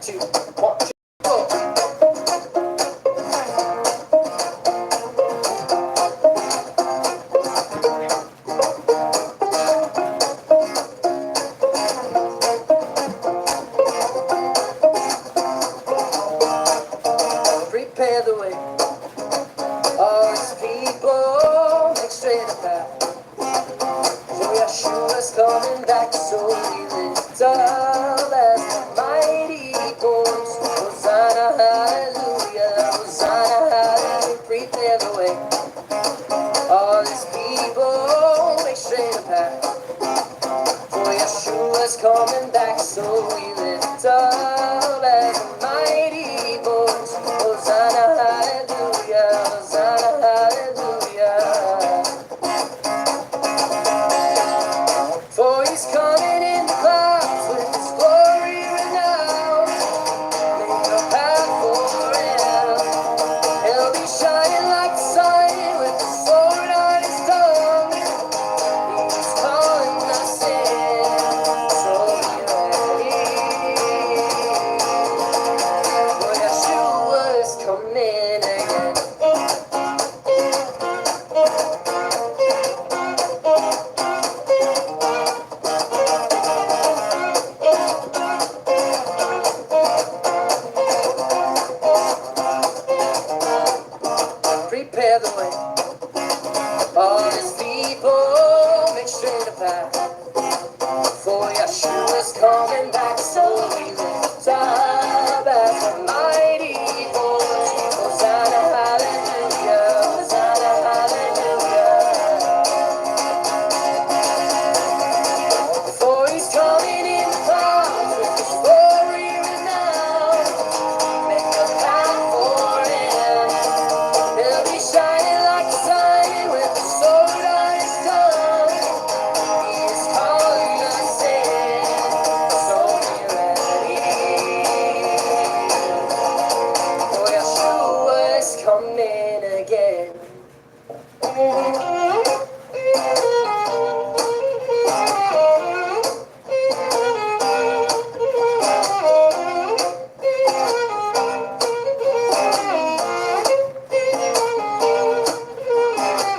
2, 1, 2, 4. Prepare the way. All his people make straight a path. For Yeshua's coming back, so we lift up as the mighty voice. Hosanna, hallelujah, Hosanna, hallelujah. Prepare the way. All his people make straight a path. For Yeshua's coming back, so we lift up as the mighty voice. Hosanna, hallelujah, Hosanna, hallelujah. For he's coming in the clouds with his glory renowned. Make a path for him. He'll be shining like the sun with the sword on his tongue. He's calling us in, so be ready. For Yeshua is coming again. Prepare the way. All his people make straight a path. For Yeshua's coming back, so we lift up as the mighty voice. Hosanna, hallelujah, Hosanna, hallelujah. For he's coming in the clouds with his glory renowned. Make a path for him. He'll be shining like the sun with the sword on his tongue. He is calling us in, so be ready. For Yeshua is coming again.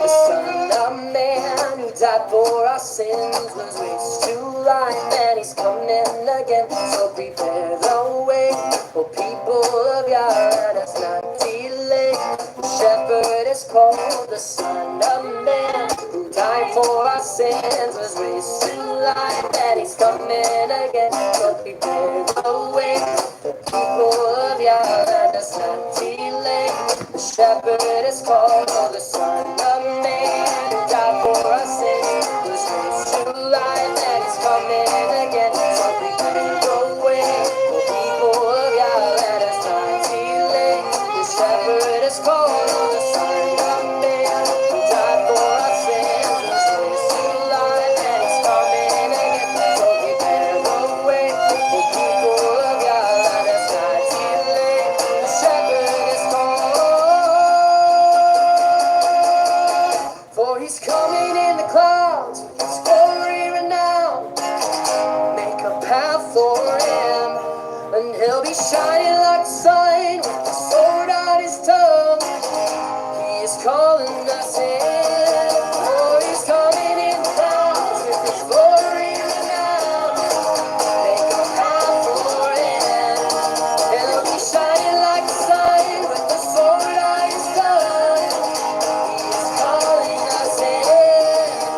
The Son of Man who died for our sins was raised to life, and he's coming again. So prepare the way, O people of Yah, let us not delay. The shepherd is called the Son of Man who died for our sins, was raised to life, and he's coming again. So prepare the way, the people of Yah, let us not delay. The shepherd is called the Son of Man who died for our sins, was raised to life, and he's coming again. So prepare the way, the people of Yah, let us not delay. The shepherd is called the Son of Man who died for our sins, was raised to life, and he's coming again. So prepare the way, the people of Yah, let us not delay. The shepherd is called. For he's coming in the clouds with his glory renowned. Make a path for him, and he'll be shining like the sun with the sword on his tongue. He is calling us in. For he's coming in the clouds with his glory renowned. Make a path for him. He'll be shining like the sun with the sword on his tongue. He is calling us in,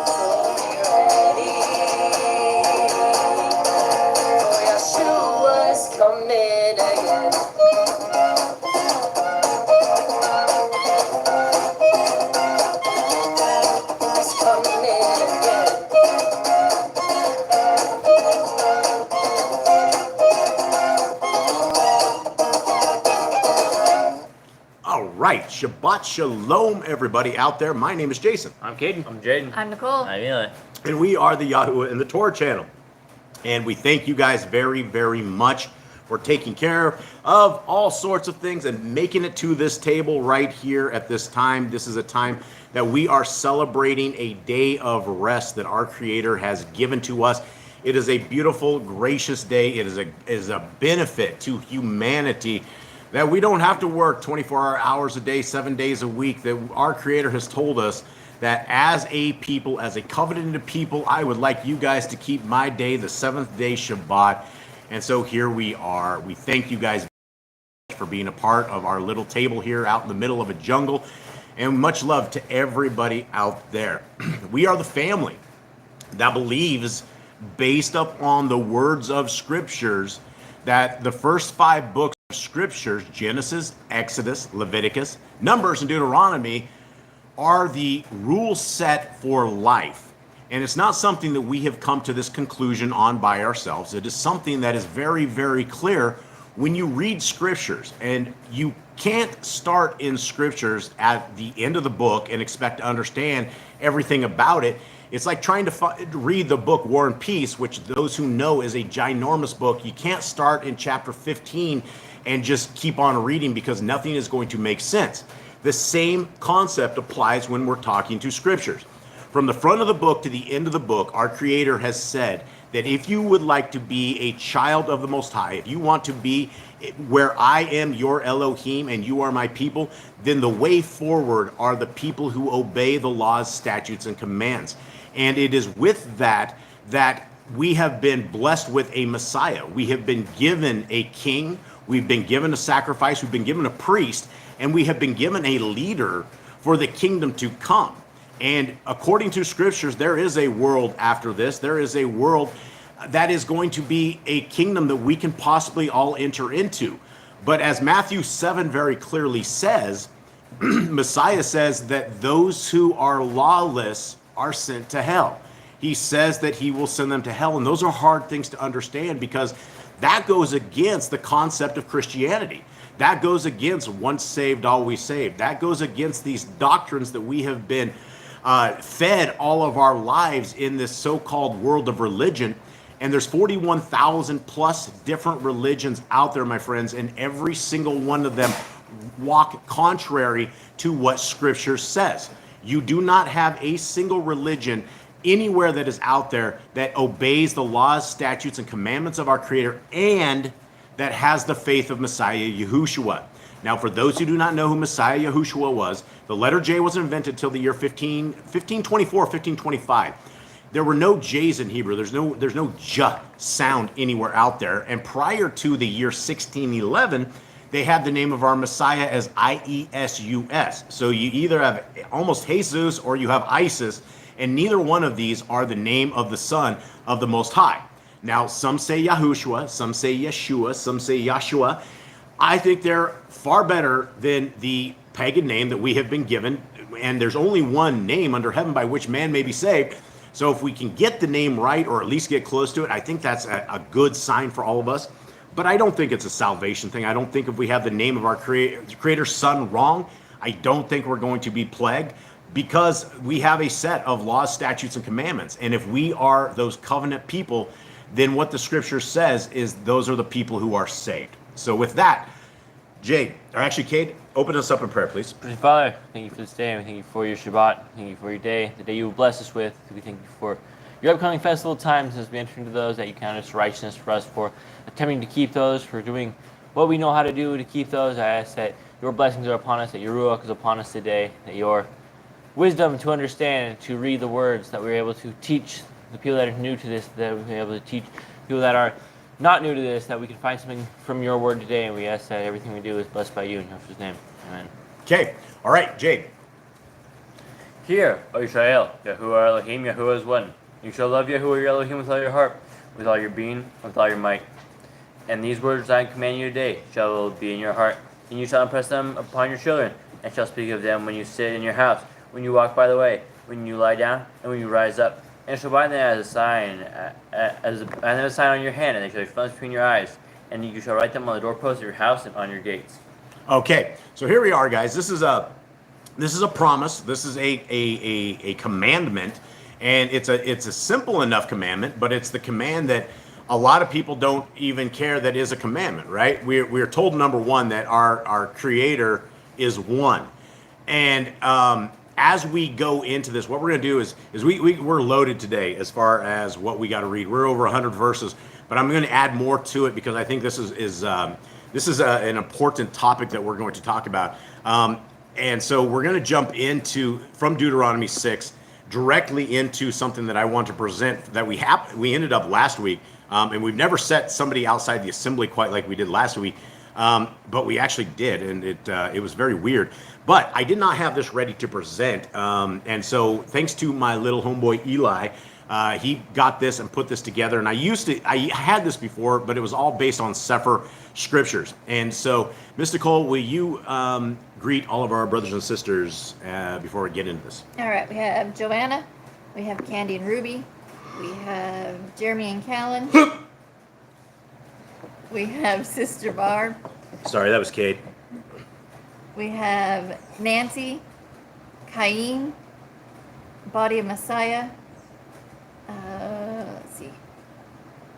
so be ready. For Yeshua is coming again. He's coming again. All right, Shabbat Shalom, everybody out there. My name is Jason, I'm Caden. I'm Jaden. I'm Nicole. I'm Eli. and we are the Yahuwah and the Torah channel. And we thank you guys very, very much for taking care of all sorts of things and making it to this table right here at this time. This is a time that we are celebrating a day of rest that our Creator has given to us It is a beautiful, gracious day. It is a benefit to humanity that we don't have to work 24 hours a day, 7 days a week, that our Creator has told us that as a people, as a covenanted people, I would like you guys to keep my day, the seventh day Shabbat. And so here we are. We thank you guys for being a part of our little table here out in the middle of a jungle. And much love to everybody out there. We are the family that believes, based upon the words of scriptures, that the first 5 books of scriptures, Genesis, Exodus, Leviticus, Numbers, and Deuteronomy, are the rule set for life. And it's not something that we have come to this conclusion on by ourselves. It is something that is very, very clear when you read scriptures. And you can't start in scriptures at the end of the book and expect to understand everything about it. It's like trying to read the book War and Peace, which those who know is a ginormous book. You can't start in chapter 15 and just keep on reading, because nothing is going to make sense. The same concept applies when we're talking to scriptures. From the front of the book to the end of the book, our Creator has said that if you would like to be a child of the Most High, if you want to be where I am your Elohim and you are my people, then the way forward are the people who obey the laws, statutes, and commands. And it is with that we have been blessed with a Messiah. We have been given a king. We've been given a sacrifice. We've been given a priest. And we have been given a leader for the kingdom to come. And according to scriptures, there is a world after this. There is a world that is going to be a kingdom that we can possibly all enter into. But as Matthew 7 very clearly says, Messiah says that those who are lawless are sent to hell. He says that he will send them to hell. And those are hard things to understand, because that goes against the concept of Christianity. That goes against once saved, always saved. That goes against these doctrines that we have been fed all of our lives in this so-called world of religion. And there's 41,000 plus different religions out there, my friends, and every single one of them walk contrary to what Scripture says. You do not have a single religion anywhere that is out there that obeys the laws, statutes, and commandments of our Creator, and that has the faith of Messiah Yahushua. Now, for those who do not know who Messiah Yahushua was, the letter J wasn't invented till the year 1524, 1525. There were no J's in Hebrew. There's no J sound anywhere out there. And prior to the year 1611, they had the name of our Messiah as Iesus. So you either have almost Jesus or you have Isis, and neither one of these are the name of the Son of the Most High. Now, some say Yahushua, some say Yeshua, some say Yahshua. I think they're far better than the pagan name that we have been given, and there's only one name under heaven by which man may be saved. So if we can get the name right, or at least get close to it, I think that's a good sign for all of us. But I don't think it's a salvation thing. I don't think if we have the name of our Creator's Son wrong, I don't think we're going to be plagued, because we have a set of laws, statutes, and commandments. And if we are those covenant people, then what the Scripture says is those are the people who are saved. So with that, Jade, or actually Cade, open us up in prayer, please. Father, thank you for this day. We thank you for your Shabbat. Thank you for your day, the day you will bless us with. We thank you for your upcoming festival times as we enter into those, that you count as righteousness for us, for attempting to keep those, for doing what we know how to do to keep those. I ask that your blessings are upon us, that your Ruach is upon us today, that your wisdom to understand, to read the words, that we're able to teach the people that are new to this, that we're able to teach people that are not new to this, that we can find something from your word today. And we ask that everything we do is blessed by you in Yahshua's name. Amen. Okay. All right, Jade. Hear, O Israel, Yahuwah Elohim, Yahuwah is one. You shall love Yahuwah your Elohim with all your heart, with all your being, with all your might. And these words I command you today shall be in your heart, and you shall impress them upon your children, and shall speak of them when you sit in your house, when you walk by the way, when you lie down, and when you rise up. And shall bind them as a sign, as a sign on your hand, and they shall be fronts between your eyes. And you shall write them on the doorposts of your house and on your gates. Okay, so here we are, guys. This is a promise. This is a commandment, and it's a simple enough commandment, but it's the command that a lot of people don't even care that is a commandment, right? We're told, number one, that our Creator is one, and as we go into this, what we're going to do is we're loaded today as far as what we got to read. We're over 100 verses, but I'm going to add more to it because I think this is an important topic that we're going to talk about. And so we're going to jump into from Deuteronomy 6 directly into something that I want to present that we ended up last week, and we've never set somebody outside the assembly quite like we did last week. But we actually did, and it was very weird. But I did not have this ready to present, and so thanks to my little homeboy Eli, he got this and put this together. And I had this before, but it was all based on Sefer Scriptures. And so, Mr. Cole, will you greet all of our brothers and sisters before we get into this? All right, we have Joanna, we have Candy and Ruby, we have Jeremy and Callan. We have Sister Barb. Sorry, that was Kate. We have Nancy, Cain, Body of Messiah. Let's see.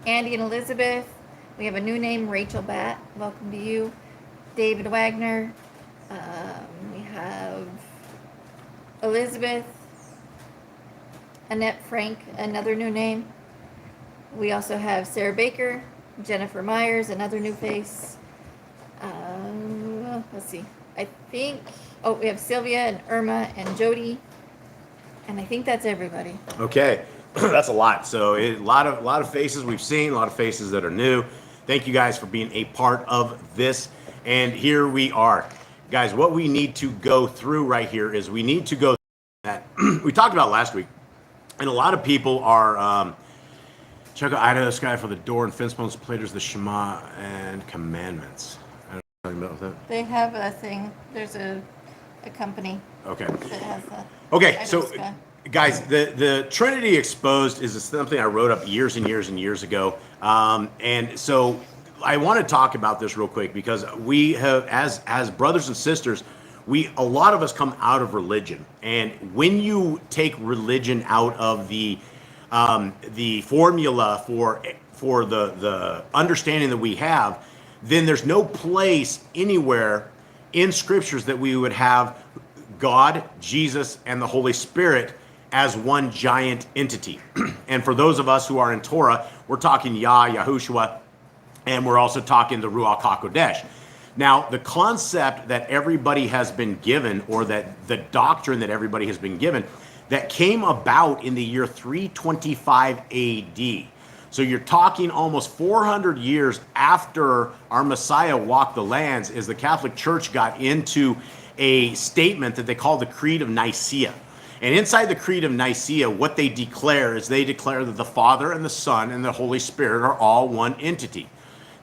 Andy and Elizabeth. We have a new name, Rachel Batt. Welcome to you. David Wagner. We have Elizabeth. Annette Frank, another new name. We also have Sarah Baker. Jennifer Myers, another new face. Let's see. I think, we have Sylvia and Irma and Jody. And I think that's everybody. Okay, that's a lot. So a lot of faces we've seen, a lot of faces that are new. Thank you guys for being a part of this. And here we are. Guys, what we need to go through right here is we need to go through that we talked about last week. And a lot of people are... check out Idaho Sky for the door and fence posts, platers, the Shema, and commandments. I don't know about that. They have a thing. There's a company Okay. that has that. Okay, Idaho so Sky. guys, the Trinity Exposed is something I wrote up years and years and years ago. And so I want to talk about this real quick because we have, as brothers and sisters, a lot of us come out of religion. And when you take religion out of the formula for the understanding that we have, then there's no place anywhere in scriptures that we would have God, Jesus, and the Holy Spirit as one giant entity. And for those of us who are in Torah, we're talking Yah, Yahushua, and we're also talking the Ruach HaKodesh. Now, the concept that everybody has been given, or that the doctrine that everybody has been given, that came about in the year 325 AD. So you're talking almost 400 years after our Messiah walked the lands, as the Catholic Church got into a statement that they call the Creed of Nicaea. And inside the Creed of Nicaea, what they declare is they declare that the Father and the Son and the Holy Spirit are all one entity.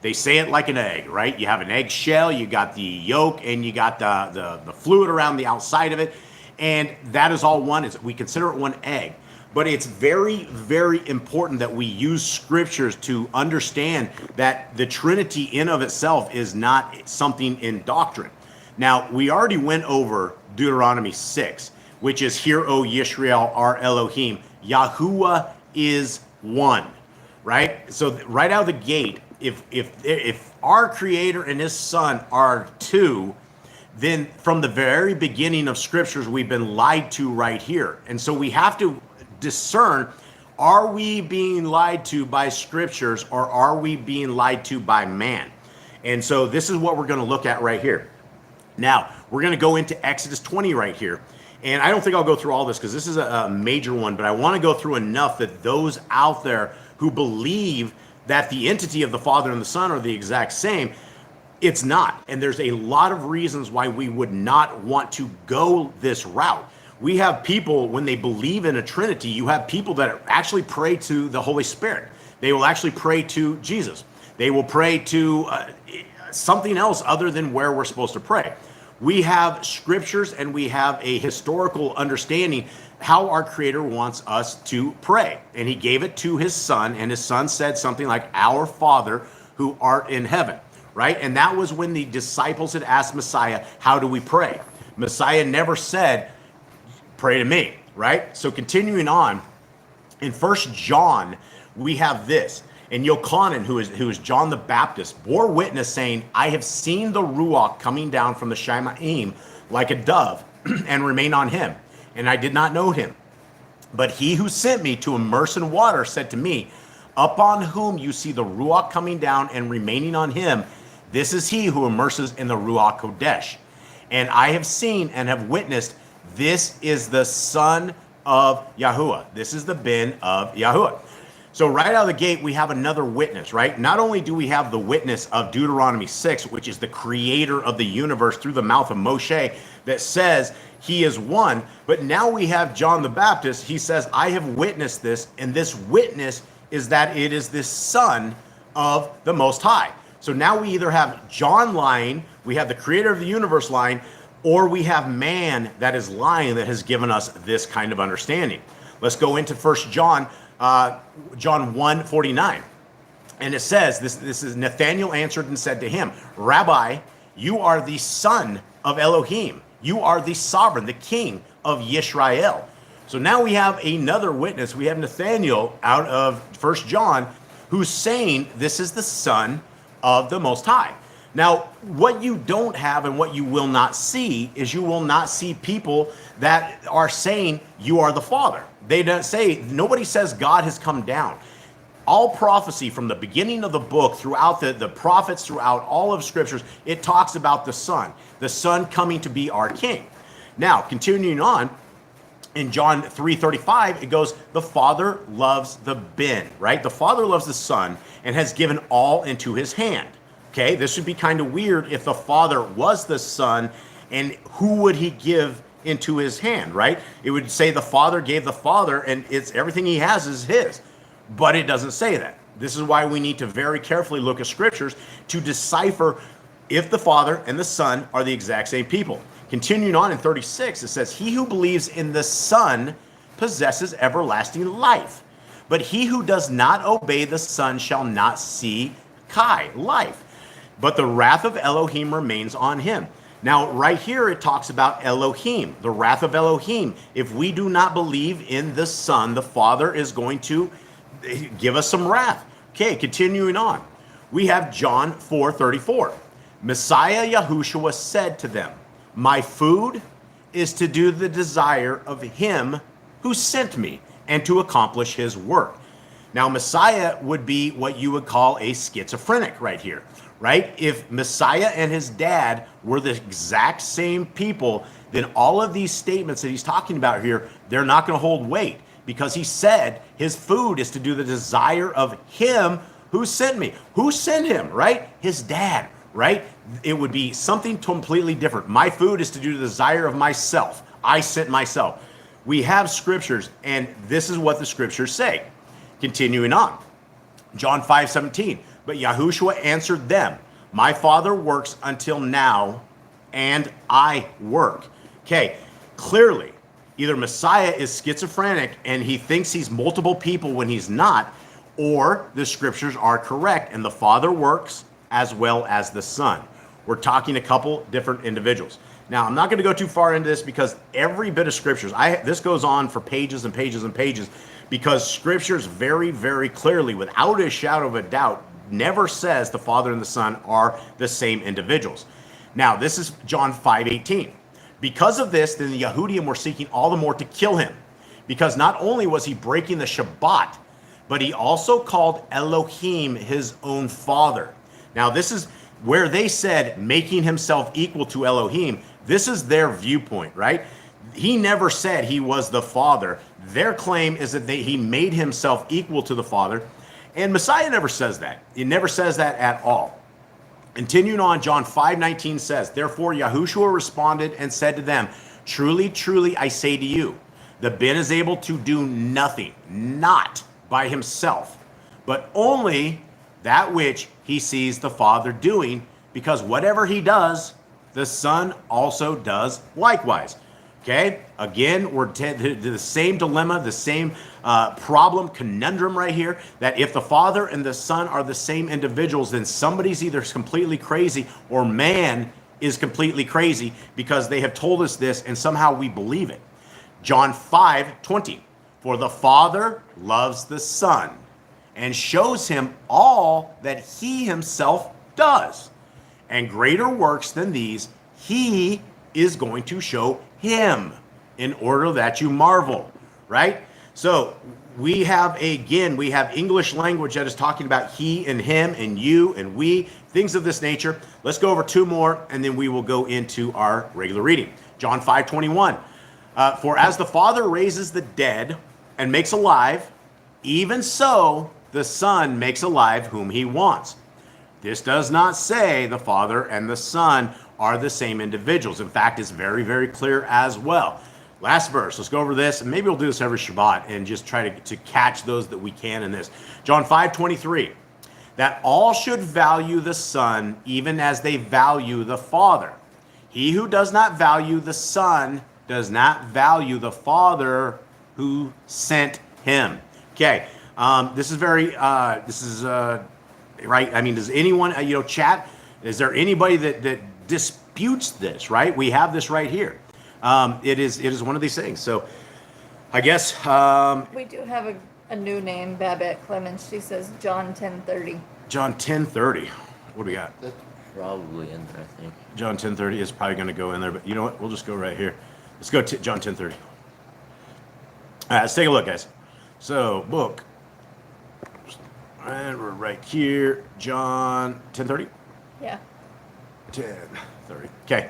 They say it like an egg, right? You have an egg shell, you got the yolk, and you got the fluid around the outside of it. And that is all one. We consider it one egg. But it's very, very important that we use scriptures to understand that the Trinity in of itself is not something in doctrine. Now, we already went over Deuteronomy 6, which is, "Hear, O Yisrael, our Elohim, Yahuwah is one," right? So right out of the gate, if our Creator and His Son are two, then from the very beginning of scriptures, we've been lied to right here. And so we have to discern, are we being lied to by scriptures, or are we being lied to by man? And so this is what we're going to look at right here. Now, we're going to go into Exodus 20 right here. And I don't think I'll go through all this because this is a major one, but I want to go through enough that those out there who believe that the entity of the Father and the Son are the exact same, it's not. And there's a lot of reasons why we would not want to go this route. We have people, when they believe in a Trinity, you have people that actually pray to the Holy Spirit. They will actually pray to Jesus. They will pray to something else other than where we're supposed to pray. We have scriptures and we have a historical understanding how our Creator wants us to pray. And He gave it to His Son, and His Son said something like, "Our Father who art in heaven," right? And that was when the disciples had asked Messiah, how do we pray? Messiah never said, pray to me, right? So continuing on, in 1 John, we have this. And Yochanan, who is John the Baptist, bore witness, saying, "I have seen the Ruach coming down from the Shemaim like a dove, and remain on him. and I did not know him. But he who sent me to immerse in water said to me, upon whom you see the Ruach coming down and remaining on him, this is he who immerses in the Ruach Kodesh. And I have seen and have witnessed, this is the son of Yahuwah. This is the Ben of Yahuwah. So right out of the gate, we have another witness, right? Not only do we have the witness of Deuteronomy 6, which is the creator of the universe through the mouth of Moshe, that says he is one, but now we have John the Baptist. He says, I have witnessed this, and this witness is that it is this son of the Most High. So now we either have John lying, we have the creator of the universe lying, or we have man that is lying that has given us this kind of understanding. Let's go into 1 John, John 1:49. And it says, this is Nathanael answered and said to him, Rabbi, you are the son of Elohim. You are the sovereign, the king of Yisrael. So now we have another witness. We have Nathanael out of 1 John who's saying this is the son of the Most High. Now, what you don't have and what you will not see is you will not see people that are saying you are the Father. They don't say, nobody says God has come down. All prophecy from the beginning of the book, throughout the prophets, throughout all of scriptures, it talks about the Son coming to be our king. Now, continuing on, in John 3:35, it goes, the Father loves the Ben, right? The Father loves the Son and has given all into his hand. Okay, this would be kind of weird if the Father was the Son, and who would he give into his hand, right? It would say the Father gave the Father, and it's everything he has is his. But it doesn't say that. This is why we need to very carefully look at scriptures to decipher if the Father and the Son are the exact same people. Continuing on in 36, it says, he who believes in the Son possesses everlasting life, but he who does not obey the Son shall not see life, but the wrath of Elohim remains on him. Now, right here, it talks about Elohim, the wrath of Elohim. If we do not believe in the Son, the Father is going to give us some wrath. Okay, continuing on. We have John 4:34. Messiah Yahushua said to them, my food is to do the desire of him who sent me and to accomplish his work. Now, Messiah would be what you would call a schizophrenic right here, right? If Messiah and his dad were the exact same people, then all of these statements that he's talking about here, they're not going to hold weight, because he said his food is to do the desire of him who sent me. Who sent him, right? His dad, right? It would be something completely different. My food is to do the desire of myself. I sent myself. We have scriptures, and this is what the scriptures say. Continuing on, John 5:17. But Yahushua answered them, my Father works until now, and I work. Okay, clearly, either Messiah is schizophrenic and he thinks he's multiple people when he's not, or the scriptures are correct and the Father works as well as the Son. We're talking a couple different individuals. Now, I'm not going to go too far into this because every bit of scriptures, this goes on for pages and pages and pages, because scriptures very, very clearly, without a shadow of a doubt, never says the Father and the Son are the same individuals. Now, this is John 5:18. Because of this, then the Yahudim were seeking all the more to kill him, because not only was he breaking the Shabbat, but he also called Elohim his own father. Now, this is where they said making himself equal to Elohim. This is their viewpoint, right? He never said he was the Father. Their claim is that he made himself equal to the Father, and Messiah never says that. He never says that at all. Continuing on, John 5:19 says, therefore Yahushua responded and said to them, truly, truly, I say to you, the Ben is able to do nothing, not by himself, but only that which he sees the Father doing, because whatever he does, the Son also does likewise. Okay, again, we're the same dilemma, the same problem, conundrum right here, that if the Father and the Son are the same individuals, then somebody's either completely crazy or man is completely crazy, because they have told us this and somehow we believe it. John 5:20, for the Father loves the Son and shows him all that he himself does, and greater works than these he is going to show him. in order that you marvel, right? So we have English language that is talking about he and him and you and we, things of this nature. Let's go over two more, and then we will go into our regular reading. John 5:21. For as the Father raises the dead and makes alive, even so the Son makes alive whom he wants. This does not say the Father and the Son are the same individuals. In fact, it's very, very clear as well. Last verse, let's go over this, and maybe we'll do this every Shabbat and just try to catch those that we can in this. John 5:23, that all should value the Son even as they value the Father. He who does not value the Son does not value the Father who sent him. Okay, this is very, right? I mean, does anyone, chat, is there anybody that disputes this, right? We have this right here. It is one of these things. So I guess we do have a new name, Babette Clemens. She says John 10:30. John 10:30. What do we got? That's probably in there, I think. John 10:30 is probably going to go in there, but you know what? We'll just go right here. Let's go to John 10:30. All right, let's take a look, guys. So book, and we're right here. John 10:30. Yeah. 10:30. Okay.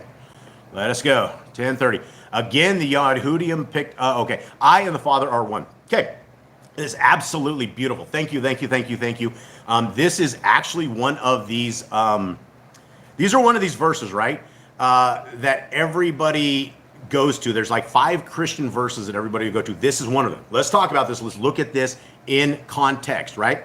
Let us go. 10:30. Again, the Yahudim picked. Okay. I and the Father are one. Okay. This is absolutely beautiful. Thank you. This is actually one of these. These are one of these verses, right? That everybody goes to. There's like 5 Christian verses that everybody go to. This is one of them. Let's talk about this. Let's look at this in context, right?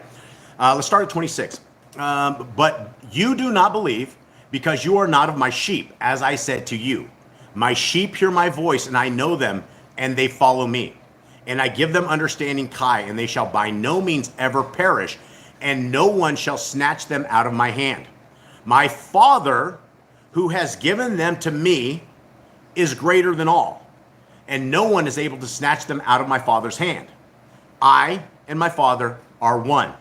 Let's start at 26. But you do not believe, because you are not of my sheep, as I said to you. My sheep hear my voice, and I know them, and they follow me. And I give them understanding, Kai, and they shall by no means ever perish, and no one shall snatch them out of my hand. My Father, who has given them to me, is greater than all, and no one is able to snatch them out of my Father's hand. I and my Father are one.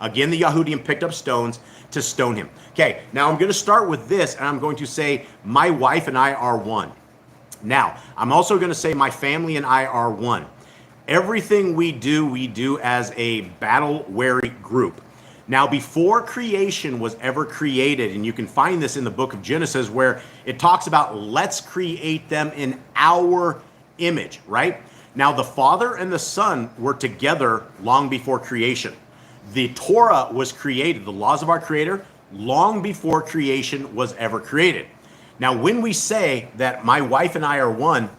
Again, the Yahudim picked up stones to stone him. Okay, now I'm going to start with this, and I'm going to say my wife and I are one. Now, I'm also going to say my family and I are one. Everything we do as a battle-weary group. Now, before creation was ever created, and you can find this in the book of Genesis where it talks about let's create them in our image, right? Now, the Father and the Son were together long before creation. The Torah was created, the laws of our Creator, long before creation was ever created. Now, when we say that my wife and I are one,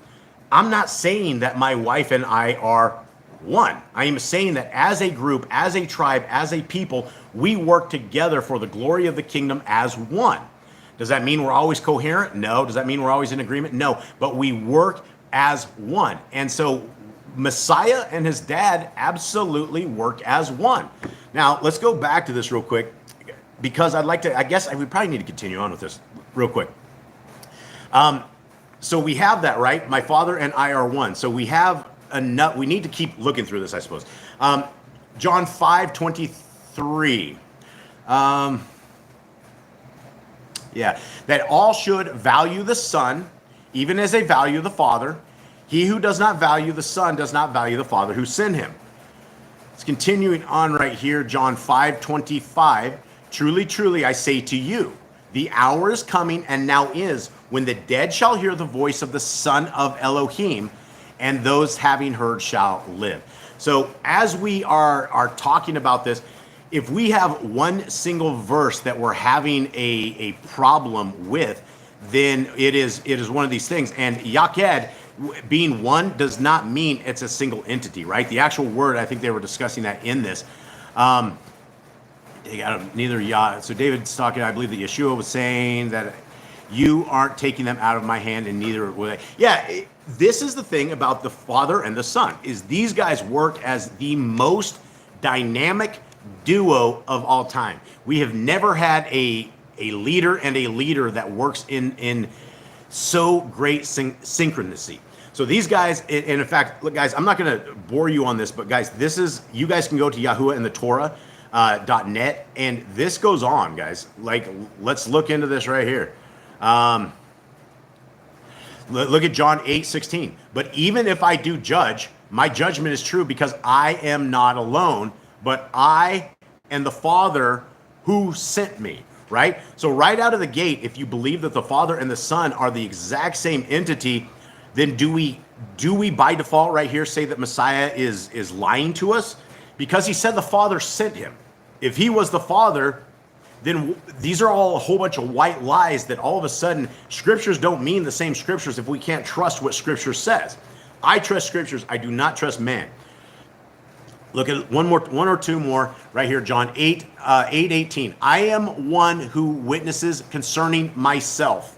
I'm not saying that my wife and I are one. I am saying that as a group, as a tribe, as a people, we work together for the glory of the kingdom as one. Does that mean we're always coherent? No. Does that mean we're always in agreement? No. But we work as one. And so Messiah and his dad absolutely work as one. Now, let's go back to this real quick, because I guess we probably need to continue on with this real quick. So we have that, right? My Father and I are one. So we have enough. We need to keep looking through this, I suppose. John 5:23. That all should value the Son, even as they value the Father. He who does not value the Son does not value the Father who sent him. It's continuing on right here, John 5:25. Truly, truly, I say to you, the hour is coming and now is when the dead shall hear the voice of the Son of Elohim, and those having heard shall live. So as we are talking about this, if we have one single verse that we're having a problem with, then it is one of these things. And Yaked being one does not mean it's a single entity, right? The actual word, I think they were discussing that in this. Neither Yah. So David's talking, I believe that Yeshua was saying that you aren't taking them out of my hand, and neither will they. Yeah, this is the thing about the Father and the Son, is these guys work as the most dynamic duo of all time. We have never had a leader and a leader that works in so great synchronicity. So these guys, and in fact, look, guys, I'm not going to bore you on this, but guys, you guys can go to Yahuwah and the Torah. .net, and this goes on, guys. Like, let's look into this right here. Look at John 8:16. But even if I do judge, my judgment is true because I am not alone, but I and the Father who sent me, right? So right out of the gate, if you believe that the Father and the Son are the exact same entity, then do we by default right here say that Messiah is lying to us? Because he said the Father sent him. If he was the Father, then these are all a whole bunch of white lies that all of a sudden scriptures don't mean the same scriptures if we can't trust what scripture says. I trust scriptures. I do not trust man. Look at one or two more right here. John 8:18. I am one who witnesses concerning myself,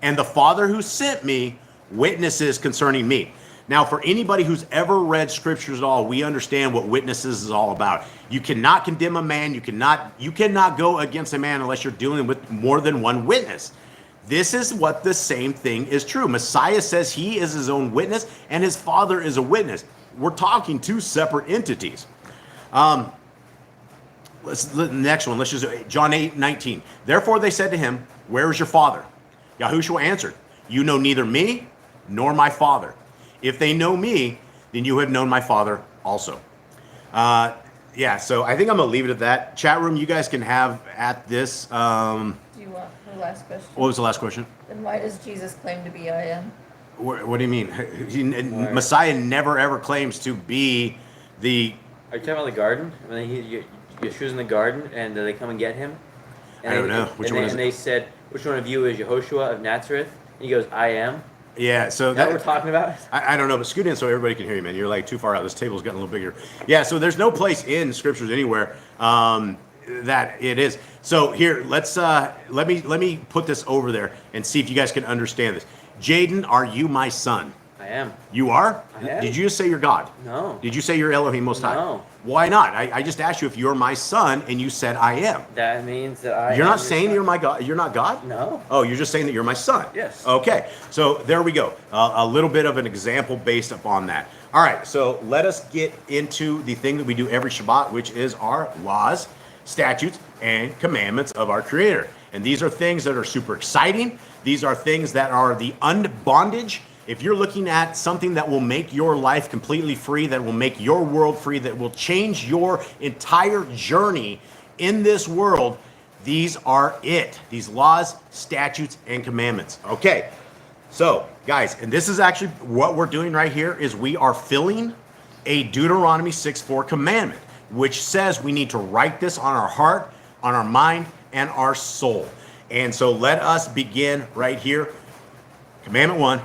and the Father who sent me witnesses concerning me. Now, for anybody who's ever read scriptures at all, we understand what witnesses is all about. You cannot condemn a man. You cannot go against a man unless you're dealing with more than one witness. This is what the same thing is true. Messiah says he is his own witness and his Father is a witness. We're talking two separate entities. The next one. Let's just John 8:19. Therefore they said to him, "Where is your Father?" Yahushua answered, "You know neither me nor my Father. If they know me, then you have known my Father also." Yeah, so I think I'm going to leave it at that. Chat room, you guys can have at this. Do you want the last question? What was the last question? Then why does Jesus claim to be I am? What do you mean? Messiah never ever claims to be the... Are you talking about the garden? When Yeshua's in the garden and they come and get him? And I don't know. Which one is it? And they said, which one of you is Yehoshua of Nazareth? And he goes, I am. Yeah, so Is that what we're talking about? I don't know, but scoot in so everybody can hear you, man. You're like too far out. This table's gotten a little bigger. Yeah, so there's no place in scriptures anywhere that it is. So here, let me put this over there and see if you guys can understand this. Jaden, are you my son? I am. You are? I am. Did you just say you're God? No. Did you say you're Elohim Most High? No. Why not? I just asked you if you're my son, and you said I am. That means that I You're am not your saying son. you're my God. You're not God? No. Oh, you're just saying that you're my son. Yes. Okay. So there we go. A little bit of an example based upon that. All right. So let us get into the thing that we do every Shabbat, which is our laws, statutes, and commandments of our Creator. And these are things that are super exciting. These are things that are the unbondage. If you're looking at something that will make your life completely free, that will make your world free, that will change your entire journey in this world, these are it. These laws, statutes, and commandments. Okay, so guys, and this is actually what we're doing right here is we are filling a Deuteronomy 6:4 commandment, which says we need to write this on our heart, on our mind, and our soul. And so let us begin right here. Commandment 1.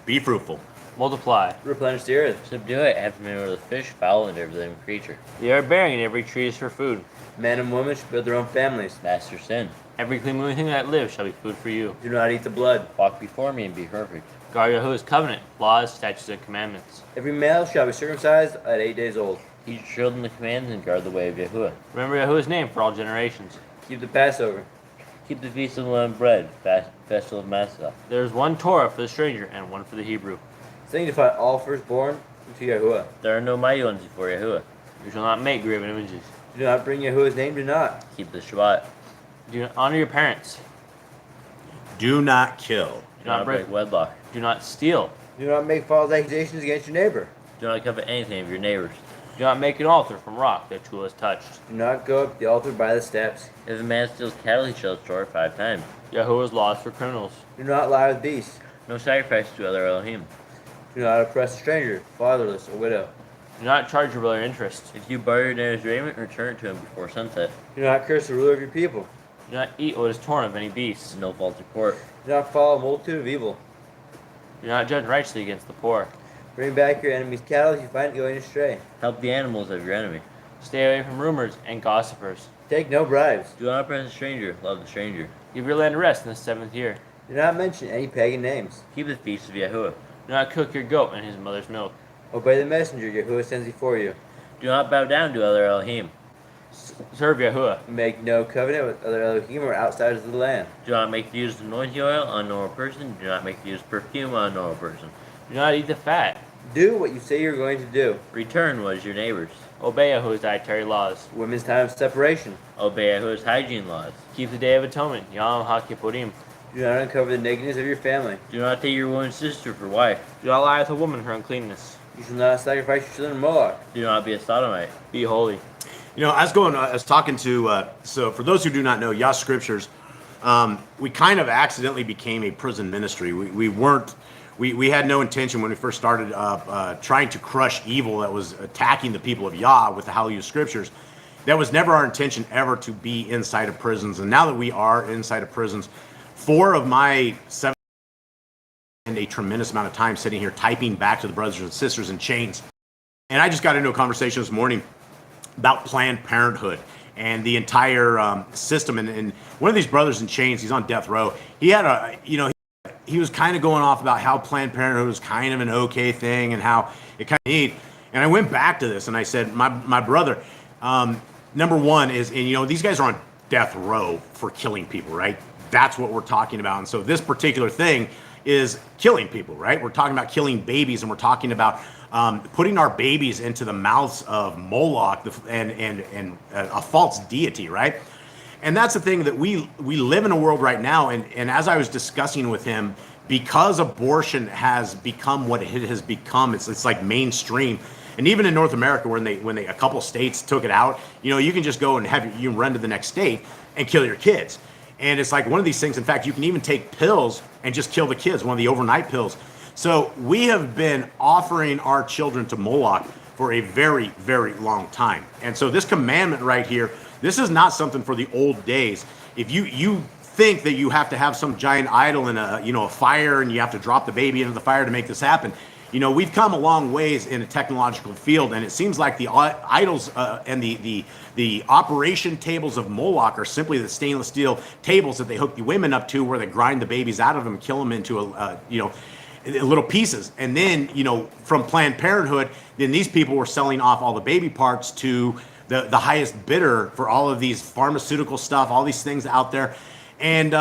Be fruitful. Multiply. Replenish the earth. Subdue it, have dominion over the fish, fowl, and every living creature. They are bearing, and every tree is for food. Men and women should build their own families. Master sin. Every clean moving thing that lives shall be food for you. Do not eat the blood. Walk before me and be perfect. Guard Yahuwah's covenant, laws, statutes, and commandments. Every male shall be circumcised at 8 days old. Teach your children the commands and guard the way of Yahuwah. Remember Yahuwah's name for all generations. Keep the Passover. Keep the feast of unleavened bread, festival of Matzah. There is one Torah for the stranger and one for the Hebrew. Sanctify all firstborn to Yahuwah. There are no mighty ones before Yahuwah. You shall not make graven images. Do not bring Yahuwah's name to naught. Keep the Shabbat. Do not honor your parents. Do not kill. Do not break wedlock. Do not steal. Do not make false accusations against your neighbor. Do not covet anything of your neighbors. Do not make an altar from rock that tool has touched. Do not go up the altar by the steps. If a man steals cattle, he shall destroy it 5 times. Yahuwah's laws for criminals. Do not lie with beasts. No sacrifice to other Elohim. Do not oppress a stranger, fatherless, or widow. Do not charge your brother interest. If you borrow your neighbor's raiment, return it to him before sunset. Do not curse the ruler of your people. Do not eat what is torn of any beast. No false report. Do not follow a multitude of evil. Do not judge righteously against the poor. Bring back your enemy's cattle if you find it going astray. Help the animals of your enemy. Stay away from rumors and gossipers. Take no bribes. Do not oppress a stranger. Love the stranger. Give your land rest in the 7th year. Do not mention any pagan names. Keep the feast of Yahuwah. Do not cook your goat in his mother's milk. Obey the messenger Yahuwah sends before you. Do not bow down to other Elohim. Serve Yahuwah. Make no covenant with other Elohim or outsiders of the land. Do not make the use of anointing oil on a normal person. Do not make the use of perfume on a normal person. Do not eat the fat. Do what you say you're going to do. Return what is your neighbor's. Obey Yahuwah's dietary laws. Women's time of separation. Obey Yahuwah's hygiene laws. Keep the Day of Atonement, Yom HaKippurim. Do not uncover the nakedness of your family. Do not take your woman's sister for wife. Do not lie with a woman for uncleanness. You shall not sacrifice your children to Moloch. Do not be a sodomite. Be holy. You know, I was talking to, so for those who do not know, Yah Scriptures, we kind of accidentally became a prison ministry. We had no intention when we first started trying to crush evil that was attacking the people of Yah with the Hallelujah Scriptures. That was never our intention ever to be inside of prisons. And now that we are inside of prisons, 4 of my 7 and a tremendous amount of time sitting here typing back to the brothers and sisters in chains. And I just got into a conversation this morning about Planned Parenthood and the entire system. And one of these brothers in chains, he's on death row. He had he was kind of going off about how Planned Parenthood was kind of an okay thing and how it kind of neat. And I went back to this and I said, my brother, number one is, and these guys are on death row for killing people, right? That's what we're talking about. And so this particular thing is killing people, right? We're talking about killing babies, and we're talking about putting our babies into the mouths of Moloch and a false deity, right? And that's the thing, that we live in a world right now, and as I was discussing with him, because abortion has become what it has become, it's like mainstream. And even in North America, when a couple states took it out, you can just go and you run to the next state and kill your kids. And it's like one of these things. In fact, you can even take pills and just kill the kids, one of the overnight pills. So we have been offering our children to Moloch for a very, very long time. And so this commandment right here, this is not something for the old days. If you think that you have to have some giant idol in a fire, and you have to drop the baby into the fire to make this happen, we've come a long ways in a technological field, and it seems like the idols and the operation tables of Moloch are simply the stainless steel tables that they hook the women up to, where they grind the babies out of them, kill them into little pieces. And then, from Planned Parenthood, then these people were selling off all the baby parts to the highest bidder for all of these pharmaceutical stuff, all these things out there. And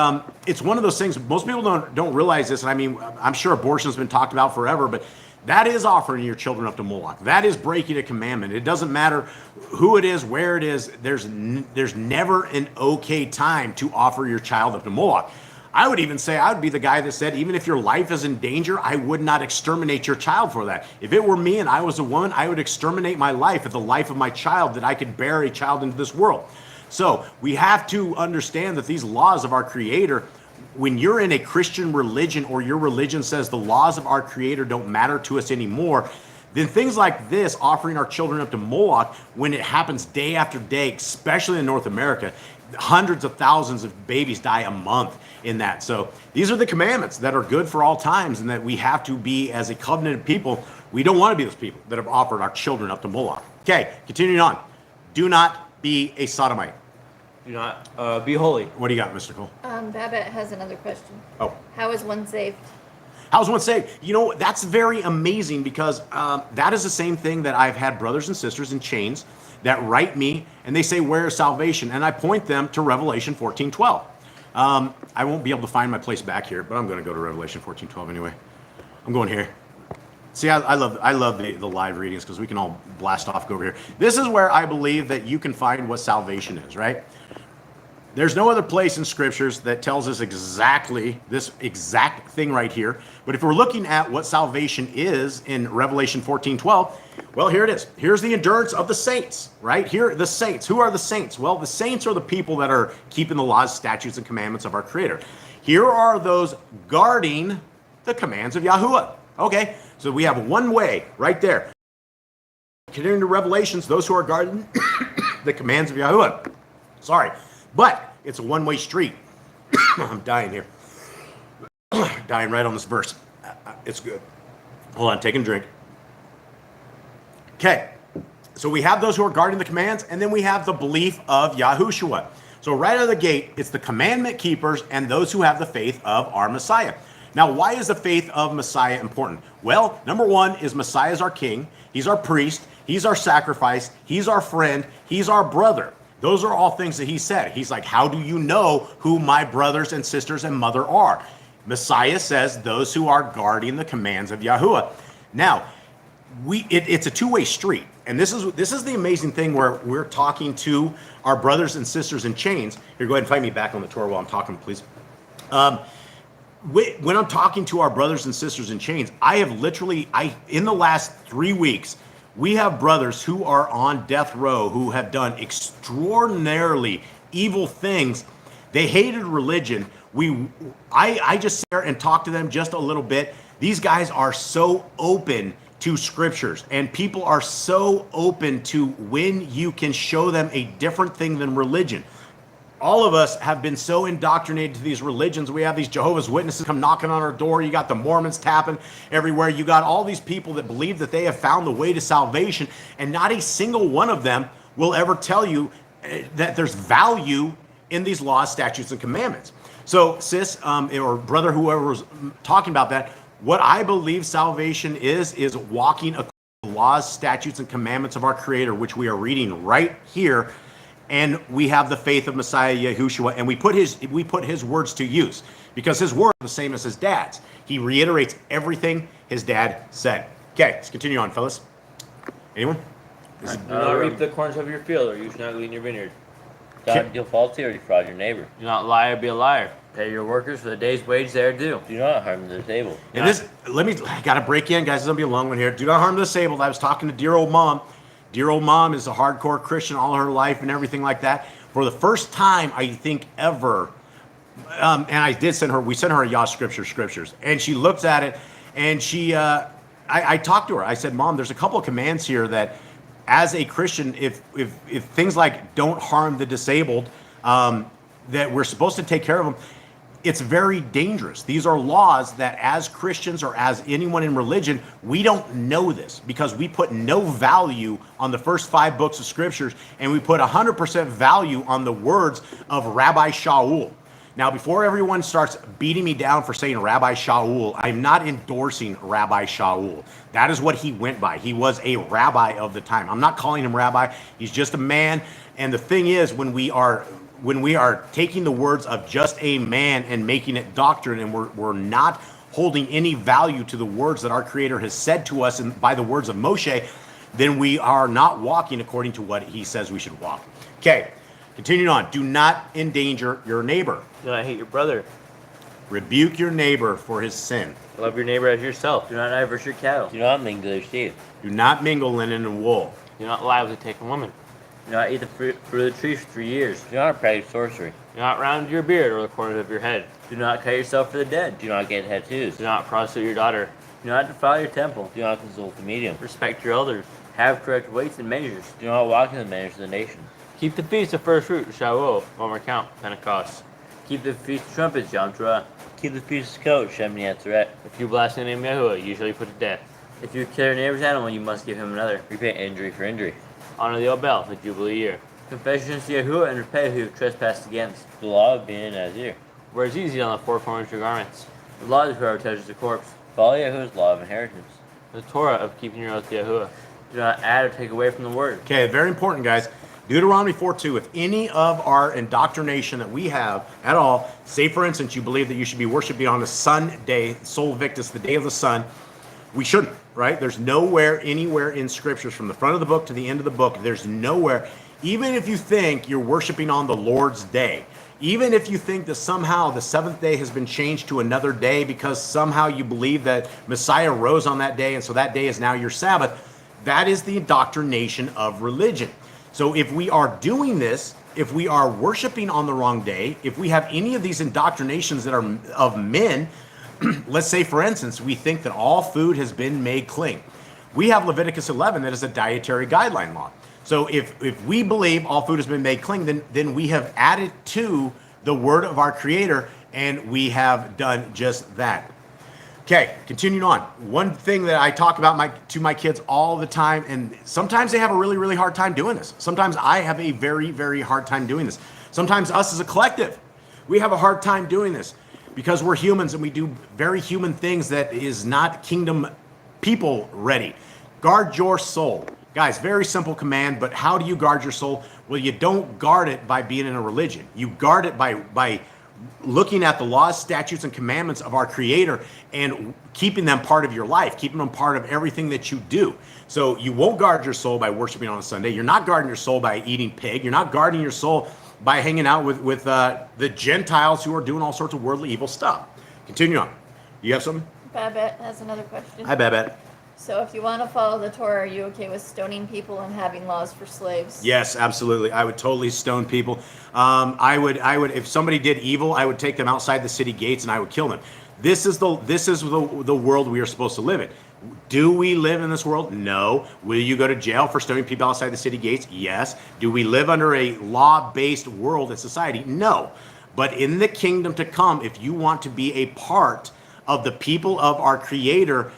it's one of those things, most people don't realize this. And I mean, I'm sure abortion's been talked about forever, but that is offering your children up to Moloch. That is breaking a commandment. It doesn't matter who it is, where it is. There's never an okay time to offer your child up to Moloch. I would even say, I would be the guy that said, even if your life is in danger, I would not exterminate your child for that. If it were me and I was a woman, I would exterminate my life and the life of my child, that I could bear a child into this world. So we have to understand that these laws of our Creator, when you're in a Christian religion, or your religion says the laws of our Creator don't matter to us anymore, then things like this, offering our children up to Moloch, when it happens day after day, especially in North America, hundreds of thousands of babies die a month in that. So these are the commandments that are good for all times, and that we have to be, as a covenanted people, we don't want to be those people that have offered our children up to Moloch. Okay, continuing on. Do not be a sodomite. Do not be holy. What do you got, Mr. Cole? Babette has another question. Oh. How is one saved? How's one saved? That's very amazing, because that is the same thing that I've had brothers and sisters in chains that write me, and they say, where is salvation? And I point them to Revelation 14:12. I won't be able to find my place back here, but I'm going to go to Revelation 14:12 anyway. I'm going here. See, I love the live readings, because we can all blast off, go over here. This is where I believe that you can find what salvation is, right? There's no other place in Scriptures that tells us exactly this exact thing right here. But if we're looking at what salvation is in Revelation 14:12, well, here it is. Here's the endurance of the saints, right? Here, the saints. Who are the saints? Well, the saints are the people that are keeping the laws, statutes, and commandments of our Creator. Here are those guarding the commands of Yahuwah. Okay, so we have one way right there. Continuing to Revelations, those who are guarding the commands of Yahuwah. Sorry. But it's a one-way street. I'm dying here. Dying right on this verse. It's good. Hold on, taking a drink. Okay. So we have those who are guarding the commands, and then we have the belief of Yahushua. So right out of the gate, it's the commandment keepers and those who have the faith of our Messiah. Now, why is the faith of Messiah important? Well, number one is Messiah is our king. He's our priest. He's our sacrifice. He's our friend. He's our brother. Those are all things that he said. He's like, how do you know who my brothers and sisters and mother are? Messiah says those who are guarding the commands of Yahuwah. Now, it's a two-way street. And this is the amazing thing, where we're talking to our brothers and sisters in chains. Here, go ahead and find me back on the Torah while I'm talking, please. when I'm talking to our brothers and sisters in chains, I have literally, in the last 3 weeks, we have brothers who are on death row who have done extraordinarily evil things. They hated religion. I just sit there and talk to them just a little bit. These guys are so open to scriptures, and people are so open to when you can show them a different thing than religion. All of us have been so indoctrinated to these religions. We have these Jehovah's Witnesses come knocking on our door. You got the Mormons tapping everywhere. You got all these people that believe that they have found the way to salvation, and not a single one of them will ever tell you that there's value in these laws, statutes, and commandments. So, sis, or brother, whoever was talking about that, what I believe salvation is walking according to the laws, statutes, and commandments of our Creator, which we are reading right here. And we have the faith of Messiah Yahushua, and we put his words to use, because his words are the same as his dad's. He reiterates everything his dad said. Okay, let's continue on, fellas. Anyone? Do not reap the corners of your field, or you shall not glean your vineyard. Do not deal falsely or defraud your neighbor. Do not lie or be a liar. Pay your workers for the day's wage they are due. Do not harm the disabled. And this, I gotta break in, guys. This is gonna be a long one here. Do not harm the disabled. I was talking to dear old mom. Dear old mom is a hardcore Christian all her life and everything like that. For the first time, I think ever, and I did send her. We sent her a Yah Scriptures, and she looks at it, and I talked to her. I said, Mom, there's a couple of commands here that, as a Christian, if things like don't harm the disabled, that we're supposed to take care of them. It's very dangerous. These are laws that, as Christians or as anyone in religion, we don't know this, because we put no value on the first 5 books of scriptures, and we put 100% value on the words of Rabbi Shaul. Now, before everyone starts beating me down for saying Rabbi Shaul, I'm not endorsing Rabbi Shaul. That is what he went by. He was a rabbi of the time. I'm not calling him rabbi. He's just a man. And the thing is, when we are taking the words of just a man and making it doctrine, and we're not holding any value to the words that our Creator has said to us by the words of Moshe, then we are not walking according to what he says we should walk. Okay, continuing on. Do not endanger your neighbor. Do not hate your brother. Rebuke your neighbor for his sin. Love your neighbor as yourself. Do not divert your cattle. Do not mingle their seed. Do not mingle linen and wool. Do not lie with a taken woman. Do not eat the fruit of the tree for 3 years. Do not practice sorcery. Do not round your beard or the corners of your head. Do not cut yourself for the dead. Do not get tattoos. Do not prostitute your daughter. Do not defile your temple. Do not consult the medium. Respect your elders. Have correct weights and measures. Do not walk in the manners of the nations. Keep the feast of first fruit, Shavuot, Omer Count, Pentecost. Keep the feast of trumpets, Yom Torah. Keep the feast of coat, Shemini Atzeret. If you blaspheme the name of Yahuwah, you shall be put to death. If you kill your neighbor's animal, you must give him another. Repay injury for injury. Honor the Obel, the Jubilee year. Confess your sins to Yahuwah and repay who you have trespassed against. The law of being a Nazir. Wear easy on the 4 corners of your garments. The law is whoever touches a corpse. Follow Yahuwah's law of inheritance. The Torah of keeping your oath to Yahuwah. Do not add or take away from the word. Okay, very important, guys. Deuteronomy 4:2. If any of our indoctrination that we have at all, say for instance, you believe that you should be worshiping on the sun day, Sol Victus, the day of the sun, we shouldn't, right? There's nowhere, anywhere in scriptures, from the front of the book to the end of the book, there's nowhere, even if you think you're worshiping on the Lord's day, even if you think that somehow the 7th day has been changed to another day because somehow you believe that Messiah rose on that day and so that day is now your Sabbath, that is the indoctrination of religion. So if we are doing this, if we are worshiping on the wrong day, if we have any of these indoctrinations that are of men, let's say, for instance, we think that all food has been made clean. We have Leviticus 11 that is a dietary guideline law. So if we believe all food has been made clean, then we have added to the word of our Creator, and we have done just that. Okay, continuing on. One thing that I talk about to my kids all the time, and sometimes they have a really, really hard time doing this. Sometimes I have a very, very hard time doing this. Sometimes us as a collective, we have a hard time doing this because we're humans and we do very human things that is not kingdom people ready. Guard your soul. Guys, very simple command, but how do you guard your soul? Well, you don't guard it by being in a religion. You guard it by looking at the laws, statutes, and commandments of our Creator and keeping them part of your life, keeping them part of everything that you do. So you won't guard your soul by worshiping on a Sunday. You're not guarding your soul by eating pig. You're not guarding your soul by hanging out with the Gentiles who are doing all sorts of worldly evil stuff. continue on. You have something? Babette has another question. Hi, Babette. So if you want to follow the Torah, are you okay with stoning people and having laws for slaves? Yes, absolutely. I would totally stone people. I would, if somebody did evil, I would take them outside the city gates and I would kill them. This is the world we are supposed to live in. Do we live in this world? No. Will you go to jail for stoning people outside the city gates? Yes. Do we live under a law-based world and society? No. But in the kingdom to come, if you want to be a part of the people of our Creator,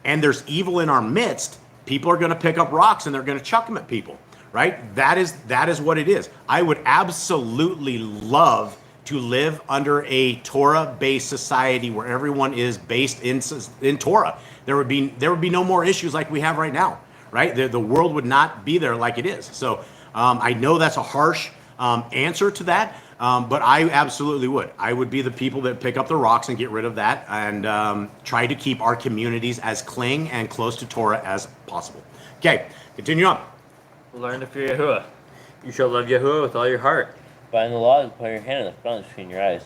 and there's evil in our midst, people are going to pick up rocks and they're going to chuck them at people, right? That is what it is. I would absolutely love to live under a Torah-based society where everyone is based in Torah. There would be no more issues like we have right now, right? The world would not be there like it is. So I know that's a harsh answer to that, but I absolutely would. I would be the people that pick up the rocks and get rid of that and try to keep our communities as clean and close to Torah as possible. Okay, continue on. Learn to fear Yahuwah. You shall love Yahuwah with all your heart. Bind the laws, put your hand in the front between your eyes.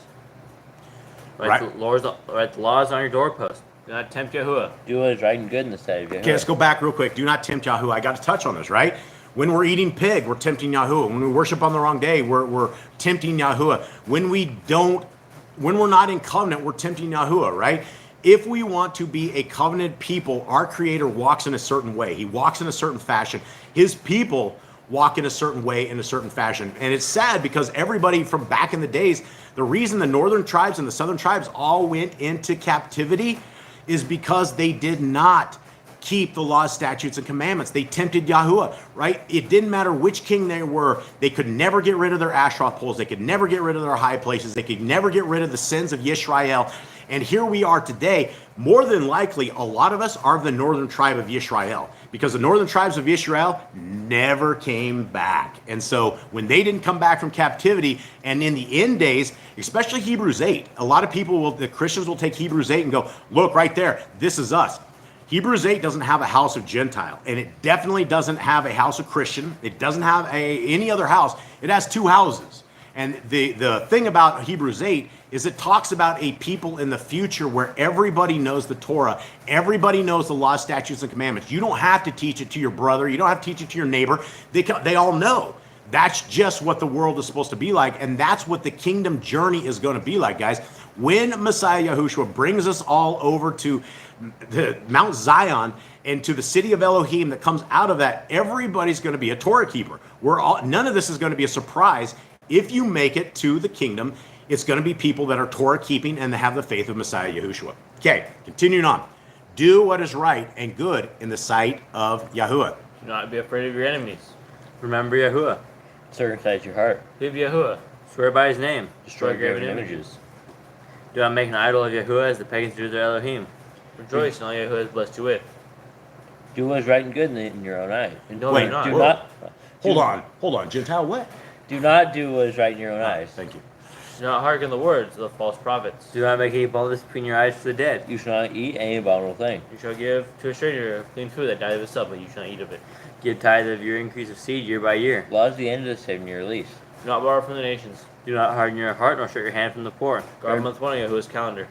Write the laws on your doorpost. Do not tempt Yahuwah. Do what is right and good in the sight of Yahuwah. Okay, let's go back real quick. Do not tempt Yahuwah. I got to touch on this, right? When we're eating pig, we're tempting Yahuwah. When we worship on the wrong day, we're tempting Yahuwah. When we're not in covenant, we're tempting Yahuwah, right? If we want to be a covenant people, our Creator walks in a certain way. He walks in a certain fashion. His people walk in a certain way, in a certain fashion. And it's sad because everybody from back in the days, the reason the northern tribes and the southern tribes all went into captivity is because they did not keep the laws, statutes, and commandments. They tempted Yahuwah, right? It didn't matter which king they were. They could never get rid of their Asherah poles. They could never get rid of their high places. They could never get rid of the sins of Yisrael. And here we are today. More than likely, a lot of us are the northern tribe of Yisrael because the northern tribes of Israel never came back. And so when they didn't come back from captivity, and in the end days, especially Hebrews 8, a lot of people the Christians will take Hebrews 8 and go, look right there, this is us. Hebrews 8 doesn't have a house of Gentile, and it definitely doesn't have a house of Christian. It doesn't have any other house. It has two houses. And the thing about Hebrews 8 is it talks about a people in the future where everybody knows the Torah. Everybody knows the law, statutes, and commandments. You don't have to teach it to your brother. You don't have to teach it to your neighbor. They all know. That's just what the world is supposed to be like, and that's what the kingdom journey is going to be like, guys. When Messiah Yahushua brings us all over to the Mount Zion and to the city of Elohim that comes out of that, everybody's going to be a Torah keeper. None of this is going to be a surprise. If you make it to the kingdom, it's going to be people that are Torah keeping and that have the faith of Messiah Yahushua. Okay, continuing on. Do what is right and good in the sight of Yahuwah. Do not be afraid of your enemies. Remember Yahuwah. Circumcise your heart. Live Yahuwah. Swear by his name. Destroy graven images. Do not make an idol of Yahuwah as the pagans do their Elohim. Rejoice in all Yahuwah has blessed you with. Do what is right and good in your own eyes. No, Wait, you're not. Do Whoa. Hold on. Gentile what? Do not do what is right in your own eyes. Thank you. Do not hearken the words of the false prophets. Do not make any boldness between your eyes for the dead. You shall not eat any abominable thing. You shall give to a stranger clean food that died of itself, but you shall not eat of it. Give tithe of your increase of seed year by year. Laws the end of the 7-year lease. Do not borrow from the nations. Do not harden your heart nor shut your hand from the poor. Guard month one of Yahuwah's calendar.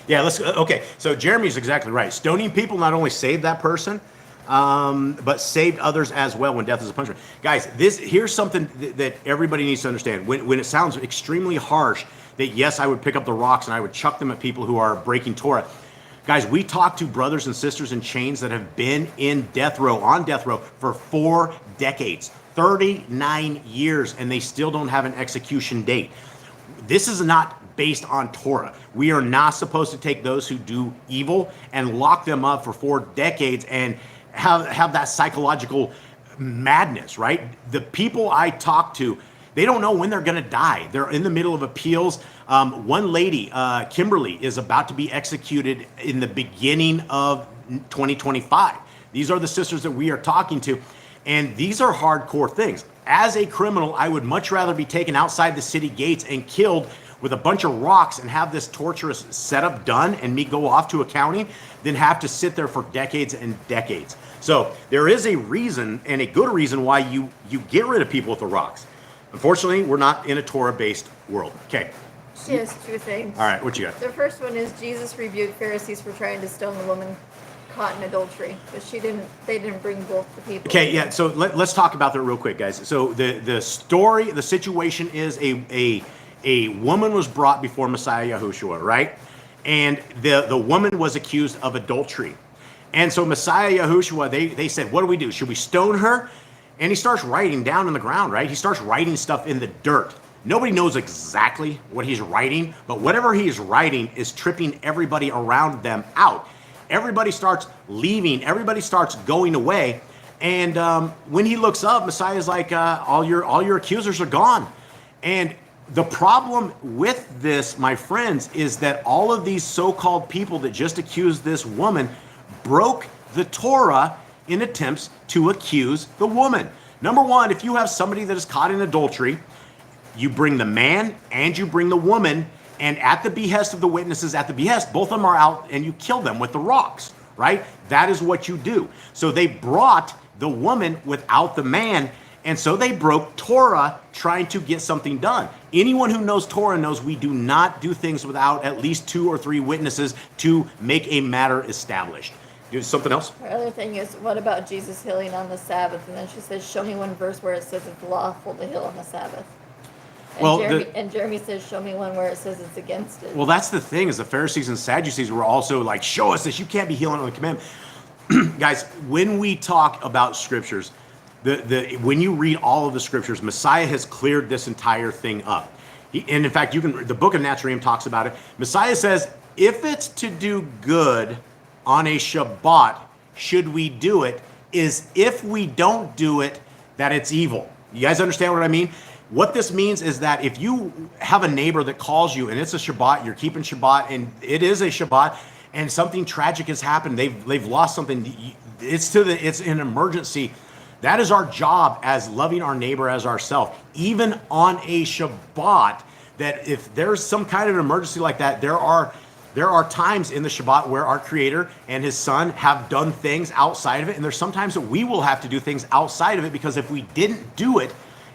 Yeah, okay. So Jeremy's exactly right. Stoning people not only saved that person, but saved others as well when death is a punishment. Guys, here's something that everybody needs to understand. When it sounds extremely harsh, that yes, I would pick up the rocks and I would chuck them at people who are breaking Torah. Guys, we talk to brothers and sisters in chains that have been on death row for 4 decades, 39 years, and they still don't have an execution date. This is not based on Torah. We are not supposed to take those who do evil and lock them up for 4 decades and have that psychological madness, right? The people I talk to, they don't know when they're going to die. They're in the middle of appeals. One lady, Kimberly, is about to be executed in the beginning of 2025. These are the sisters that we are talking to, and these are hardcore things. As a criminal, I would much rather be taken outside the city gates and killed with a bunch of rocks and have this torturous setup done and me go off to a county than have to sit there for decades and decades. So there is a reason, and a good reason, why you get rid of people with the rocks. Unfortunately, we're not in a Torah-based world. Okay, She has two things. All right, what you got? The first one is Jesus rebuked Pharisees for trying to stone the woman caught in adultery, but they didn't bring both the people. Okay, yeah. So let's talk about that real quick, guys. So the story, the situation is a woman was brought before Messiah Yahushua, right? And the woman was accused of adultery. And so Messiah Yahushua, they said, what do we do? Should we stone her? And he starts writing down in the ground, right? He starts writing stuff in the dirt. Nobody knows exactly what he's writing, but whatever he's writing is tripping everybody around them out. Everybody starts leaving. Everybody starts going away. And when he looks up, Messiah's like, all your accusers are gone. And the problem with this, my friends, is that all of these so-called people that just accused this woman broke the Torah in attempts to accuse the woman. Number one, if you have somebody that is caught in adultery, you bring the man and you bring the woman, and at the behest of the witnesses, both of them are out and you kill them with the rocks, right? That is what you do. So they brought the woman without the man, and so they broke Torah trying to get something done. Anyone who knows Torah knows we do not do things without at least 2 or 3 witnesses to make a matter established. Something else? Her other thing is, what about Jesus healing on the Sabbath? And then she says, show me one verse where it says it's lawful to heal on the Sabbath. And Well, Jeremy says, show me one where it says it's against it. Well, that's the thing, is the Pharisees and Sadducees were also like, show us this. You can't be healing on the commandment. Guys, when we talk about scriptures, when you read all of the scriptures, Messiah has cleared this entire thing up. And in fact, the book of Nazarene talks about it. Messiah says, if it's to do good on a Shabbat, should we do it? Is if we don't do it, that it's evil. You guys understand what I mean? What this means is that if you have a neighbor that calls you and it's a Shabbat, you're keeping Shabbat, and it is a Shabbat, and something tragic has happened, they've lost something, it's an emergency. That is our job as loving our neighbor as ourselves. Even on a Shabbat, that if there's some kind of an emergency like that, there are times in the Shabbat where our Creator and His Son have done things outside of it, and there's sometimes that we will have to do things outside of it, because if we didn't do it,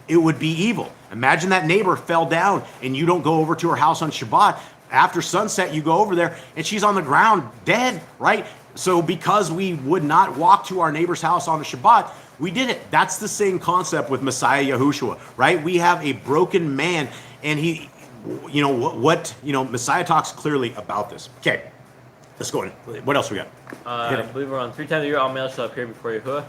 it would be evil. Imagine that neighbor fell down and you don't go over to her house on Shabbat. After sunset, you go over there and she's on the ground dead, right? So because we would not walk to our neighbor's house on the Shabbat, we did it. That's the same concept with Messiah Yahushua, right? We have a broken man, and Messiah talks clearly about this. Okay, let's go in. What else we got? I believe we're on 3 times a year, all males shall appear before Yahuwah.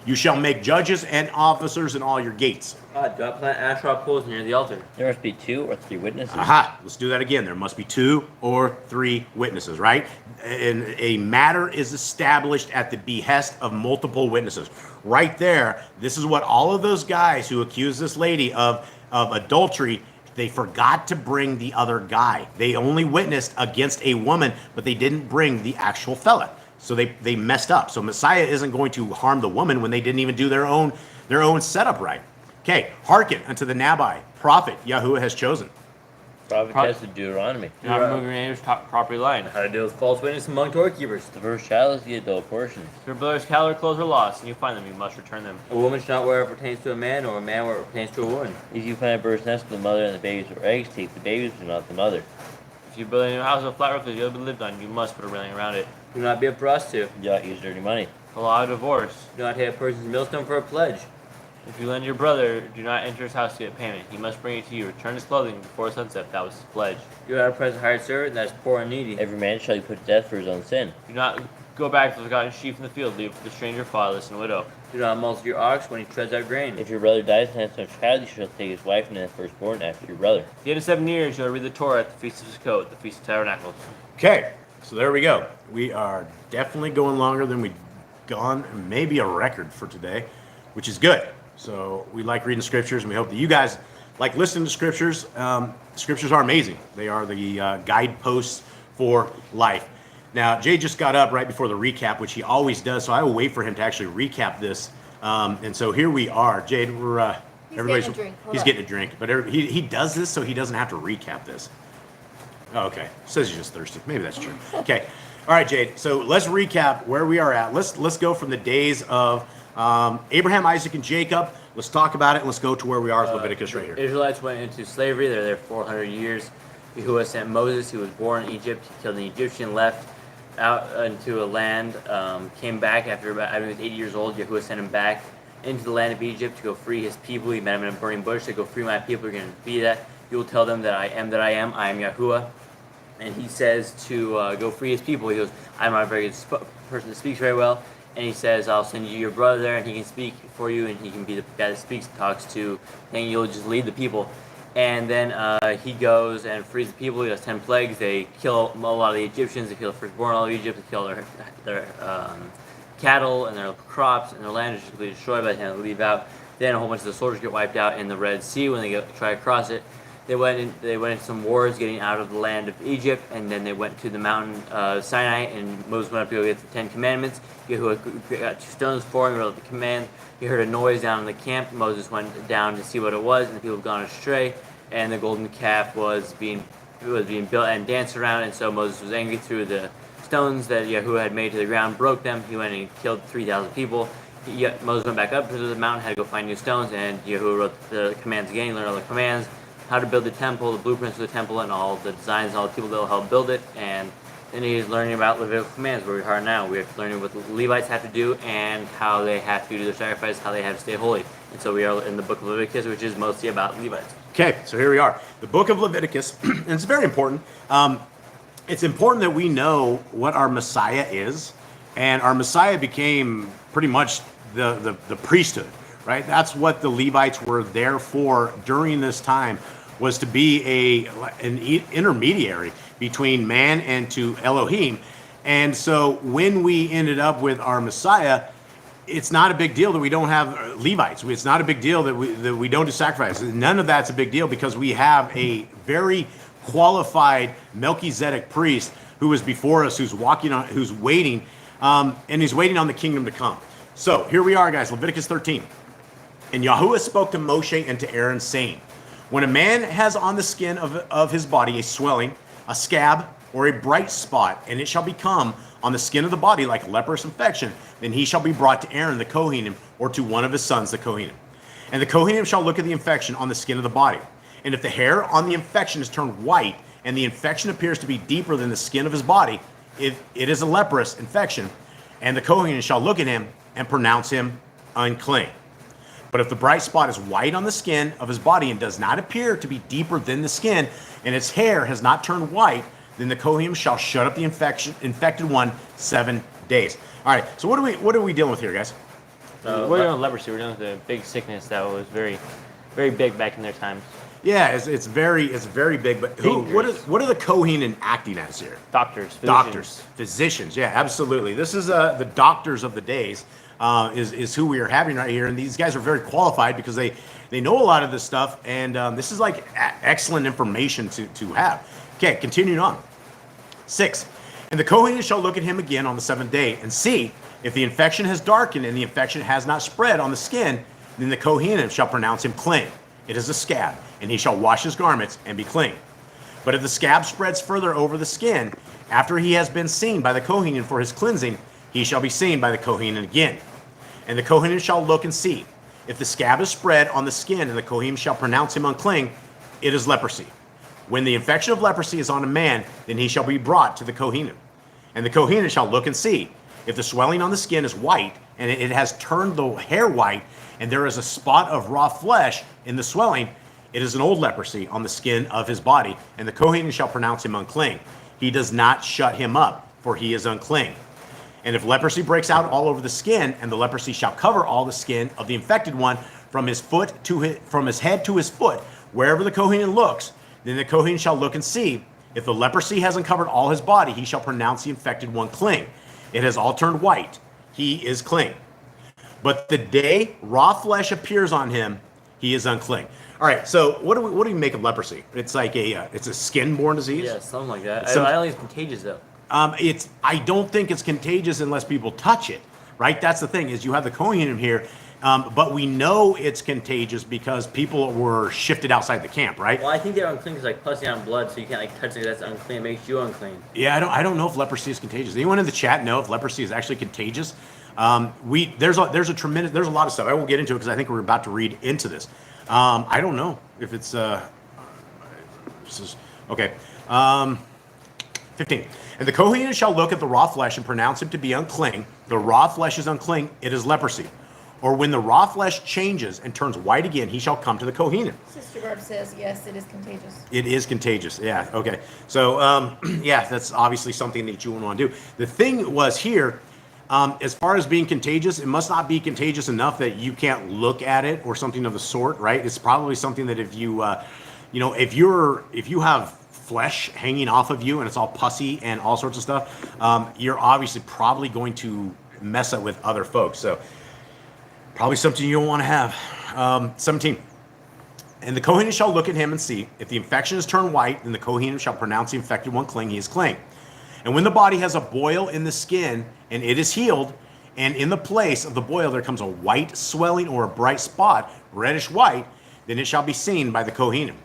You shall make judges and officers in all your gates. Do not plant Asherah poles near the altar. There must be 2 or 3 witnesses. Aha, let's do that again. There must be 2 or 3 witnesses, right? And a matter is established at the behest of multiple witnesses. Right there, this is what all of those guys who accused this lady of adultery, they forgot to bring the other guy. They only witnessed against a woman, but they didn't bring the actual fella. So they messed up. So Messiah isn't going to harm the woman when they didn't even do their own setup right. Okay, hearken unto the Nabai, prophet Yahuwah has chosen. Prophet tested Deuteronomy. Do not remove your neighbor's property line. How to deal with false witness among Torah keepers. The first child is the adult portion. If your brother's cattle or clothes are lost, and you find them, you must return them. A woman shall not wear what pertains to a man, or a man wear what pertains to a woman. If you find a bird's nest with the mother and the babies or eggs, take the babies but not the mother. If you build a new house with a flat roof that you haven't lived on, you must put a railing around it. Do not be a prostitute. Do not use dirty money. The law of divorce. Do not take a person's millstone for a pledge. If you lend your brother, do not enter his house to get payment. He must bring it to you. Return his clothing before sunset. That was his pledge. Do not oppress a hired servant that is poor and needy. Every man shall be put to death for his own sin. Do not go back to the forgotten sheep in the field. Leave it for the stranger, fatherless, and widow. Do not muzzle your ox when he treads out grain. If your brother dies and has no child, you shall take his wife and the firstborn after your brother. At the end of 7 years, you will read the Torah at the Feast of Sukkot, the Feast of Tabernacles. Okay, so there we go. We are definitely going longer than we've gone, maybe a record for today, which is good. So we like reading scriptures, and we hope that you guys like listening to scriptures. Scriptures are amazing. They are the guideposts for life. Now, Jay just got up right before the recap, which he always does, so I will wait for him to actually recap this. And so here we are. Jade, we're everybody's getting a drink. Hold he's on. getting a drink, but he does this so he doesn't have to recap this. Oh, okay. Says he's just thirsty. Maybe that's true. Okay. All right, Jade. So let's recap where we are at. Let's go from the days of Abraham, Isaac, and Jacob. Let's talk about it, and let's go to where we are with Leviticus right here. Israelites went into slavery. They're there 400 years. Yahuwah sent Moses, who was born in Egypt. He killed an Egyptian, left out into a land, came back after he was 80 years old. Yahuwah sent him back into the land of Egypt to go free his people. He met him in a burning bush to go free my people. You're going to be that. You will tell them that I am Yahuwah. And he says to go free his people. He goes, I'm not a very good person that speaks very well. And he says, I'll send you your brother there, and he can speak for you, and he can be the guy that speaks and talks to, and you'll just lead the people. And then he goes and frees the people. He does 10 plagues. They kill a lot of the Egyptians. They kill the firstborn of all of Egypt. They kill their cattle and their crops, and their land is completely destroyed by the time they leave out. Then a whole bunch of the soldiers get wiped out in the Red Sea when they try to cross it. They went into some wars getting out of the land of Egypt, and then they went to the mountain Sinai, and Moses went up to go get the 10 Commandments. Yahuwah got 2 stones for him, he wrote the command. He heard a noise down in the camp. Moses went down to see what it was, and the people had gone astray, and the golden calf was being built and danced around, and so Moses was angry, threw the stones that Yahuwah had made to the ground, broke them. He went and killed 3,000 people. Moses went back up to the mountain, had to go find new stones, and Yahuwah wrote the commands again. He learned all the commands, how to build the temple, the blueprints for the temple, and all the designs, and all the people that will help build it. And then he's learning about Levitical commands, where we are now. We're learning what the Levites have to do and how they have to do their sacrifice, how they have to stay holy. And so we are in the book of Leviticus, which is mostly about Levites. Okay, so here we are. The book of Leviticus, and it's very important. It's important that we know what our Messiah is, and our Messiah became pretty much the priesthood, right? That's what the Levites were there for during this time, was to be an intermediary between man and to Elohim. And so when we ended up with our Messiah, it's not a big deal that we don't have Levites. It's not a big deal that we don't do sacrifices. None of that's a big deal, because we have a very qualified Melchizedek priest who is before us, who's waiting, and he's waiting on the kingdom to come. So here we are, guys, Leviticus 13. And Yahuwah spoke to Moshe and to Aaron, saying, when a man has on the skin of his body a swelling, a scab, or a bright spot, and it shall become on the skin of the body like a leprous infection, then he shall be brought to Aaron the Kohanim, or to one of his sons the Kohanim. And the Kohanim shall look at the infection on the skin of the body. And if the hair on the infection is turned white, and the infection appears to be deeper than the skin of his body, it is a leprous infection. And the Kohanim shall look at him and pronounce him unclean. But if the bright spot is white on the skin of his body and does not appear to be deeper than the skin, and its hair has not turned white, then the Kohanim shall shut up the infected one 7 days. All right, so what are we dealing with here, guys? We're dealing with leprosy. We're dealing with a big sickness that was very, very big back in their times. Yeah, it's very big. But what are the Kohanim acting as here? Doctors, physicians. Yeah, absolutely. This is the doctors of the days. Is who we are having right here, and these guys are very qualified because they know a lot of this stuff, and this is like excellent information to have. Okay, continuing on. 6. And the Kohanim shall look at him again on the 7th day and see if the infection has darkened and the infection has not spread on the skin, then the Kohanim shall pronounce him clean. It is a scab, and he shall wash his garments and be clean. But if the scab spreads further over the skin, after he has been seen by the Kohanim for his cleansing, he shall be seen by the Kohanim again. And the Kohanim shall look and see. If the scab is spread on the skin, and the Kohanim shall pronounce him unclean, it is leprosy. When the infection of leprosy is on a man, then he shall be brought to the Kohanim. And the Kohanim shall look and see. If the swelling on the skin is white, and it has turned the hair white, and there is a spot of raw flesh in the swelling, it is an old leprosy on the skin of his body, and the Kohanim shall pronounce him unclean. He does not shut him up, for he is unclean. And if leprosy breaks out all over the skin, and the leprosy shall cover all the skin of the infected one from his head to his foot, wherever the Kohanim looks, then the Kohanim shall look and see. If the leprosy hasn't covered all his body, he shall pronounce the infected one clean. It has all turned white. He is clean. But the day raw flesh appears on him, he is unclean. All right. So what do we make of leprosy? It's like it's a skin-borne disease. Yeah, something like that. I don't think it's contagious though. I don't think it's contagious unless people touch it, right? That's the thing, is you have the Kohanim here, but we know it's contagious because people were shifted outside the camp, right? Well, I think they're unclean because like pussing on blood, so you can't like touch it. That's unclean. It makes you unclean. Yeah, I don't know if leprosy is contagious. Anyone in the chat know if leprosy is actually contagious? There's a lot of stuff. I won't get into it because I think we're about to read into this. I don't know if it's This is okay. 15. And the Kohen shall look at the raw flesh and pronounce him to be unclean. The raw flesh is unclean, it is leprosy. Or when the raw flesh changes and turns white again, he shall come to the Kohen. Sister Barb says, yes, it is contagious. It is contagious. Yeah. Okay. So, yeah, that's obviously something that you want to do. The thing was here, as far as being contagious, it must not be contagious enough that you can't look at it or something of the sort, right? It's probably something that if you, if you have flesh hanging off of you and it's all pussy and all sorts of stuff, you're obviously probably going to mess up with other folks. So probably something you don't want to have. 17. And the Kohen shall look at him and see. If the infection is turned white, then the Kohen shall pronounce the infected one clean, he is clean. And when the body has a boil in the skin, and it is healed, and in the place of the boil there comes a white swelling or a bright spot, reddish white, then it shall be seen by the Kohen.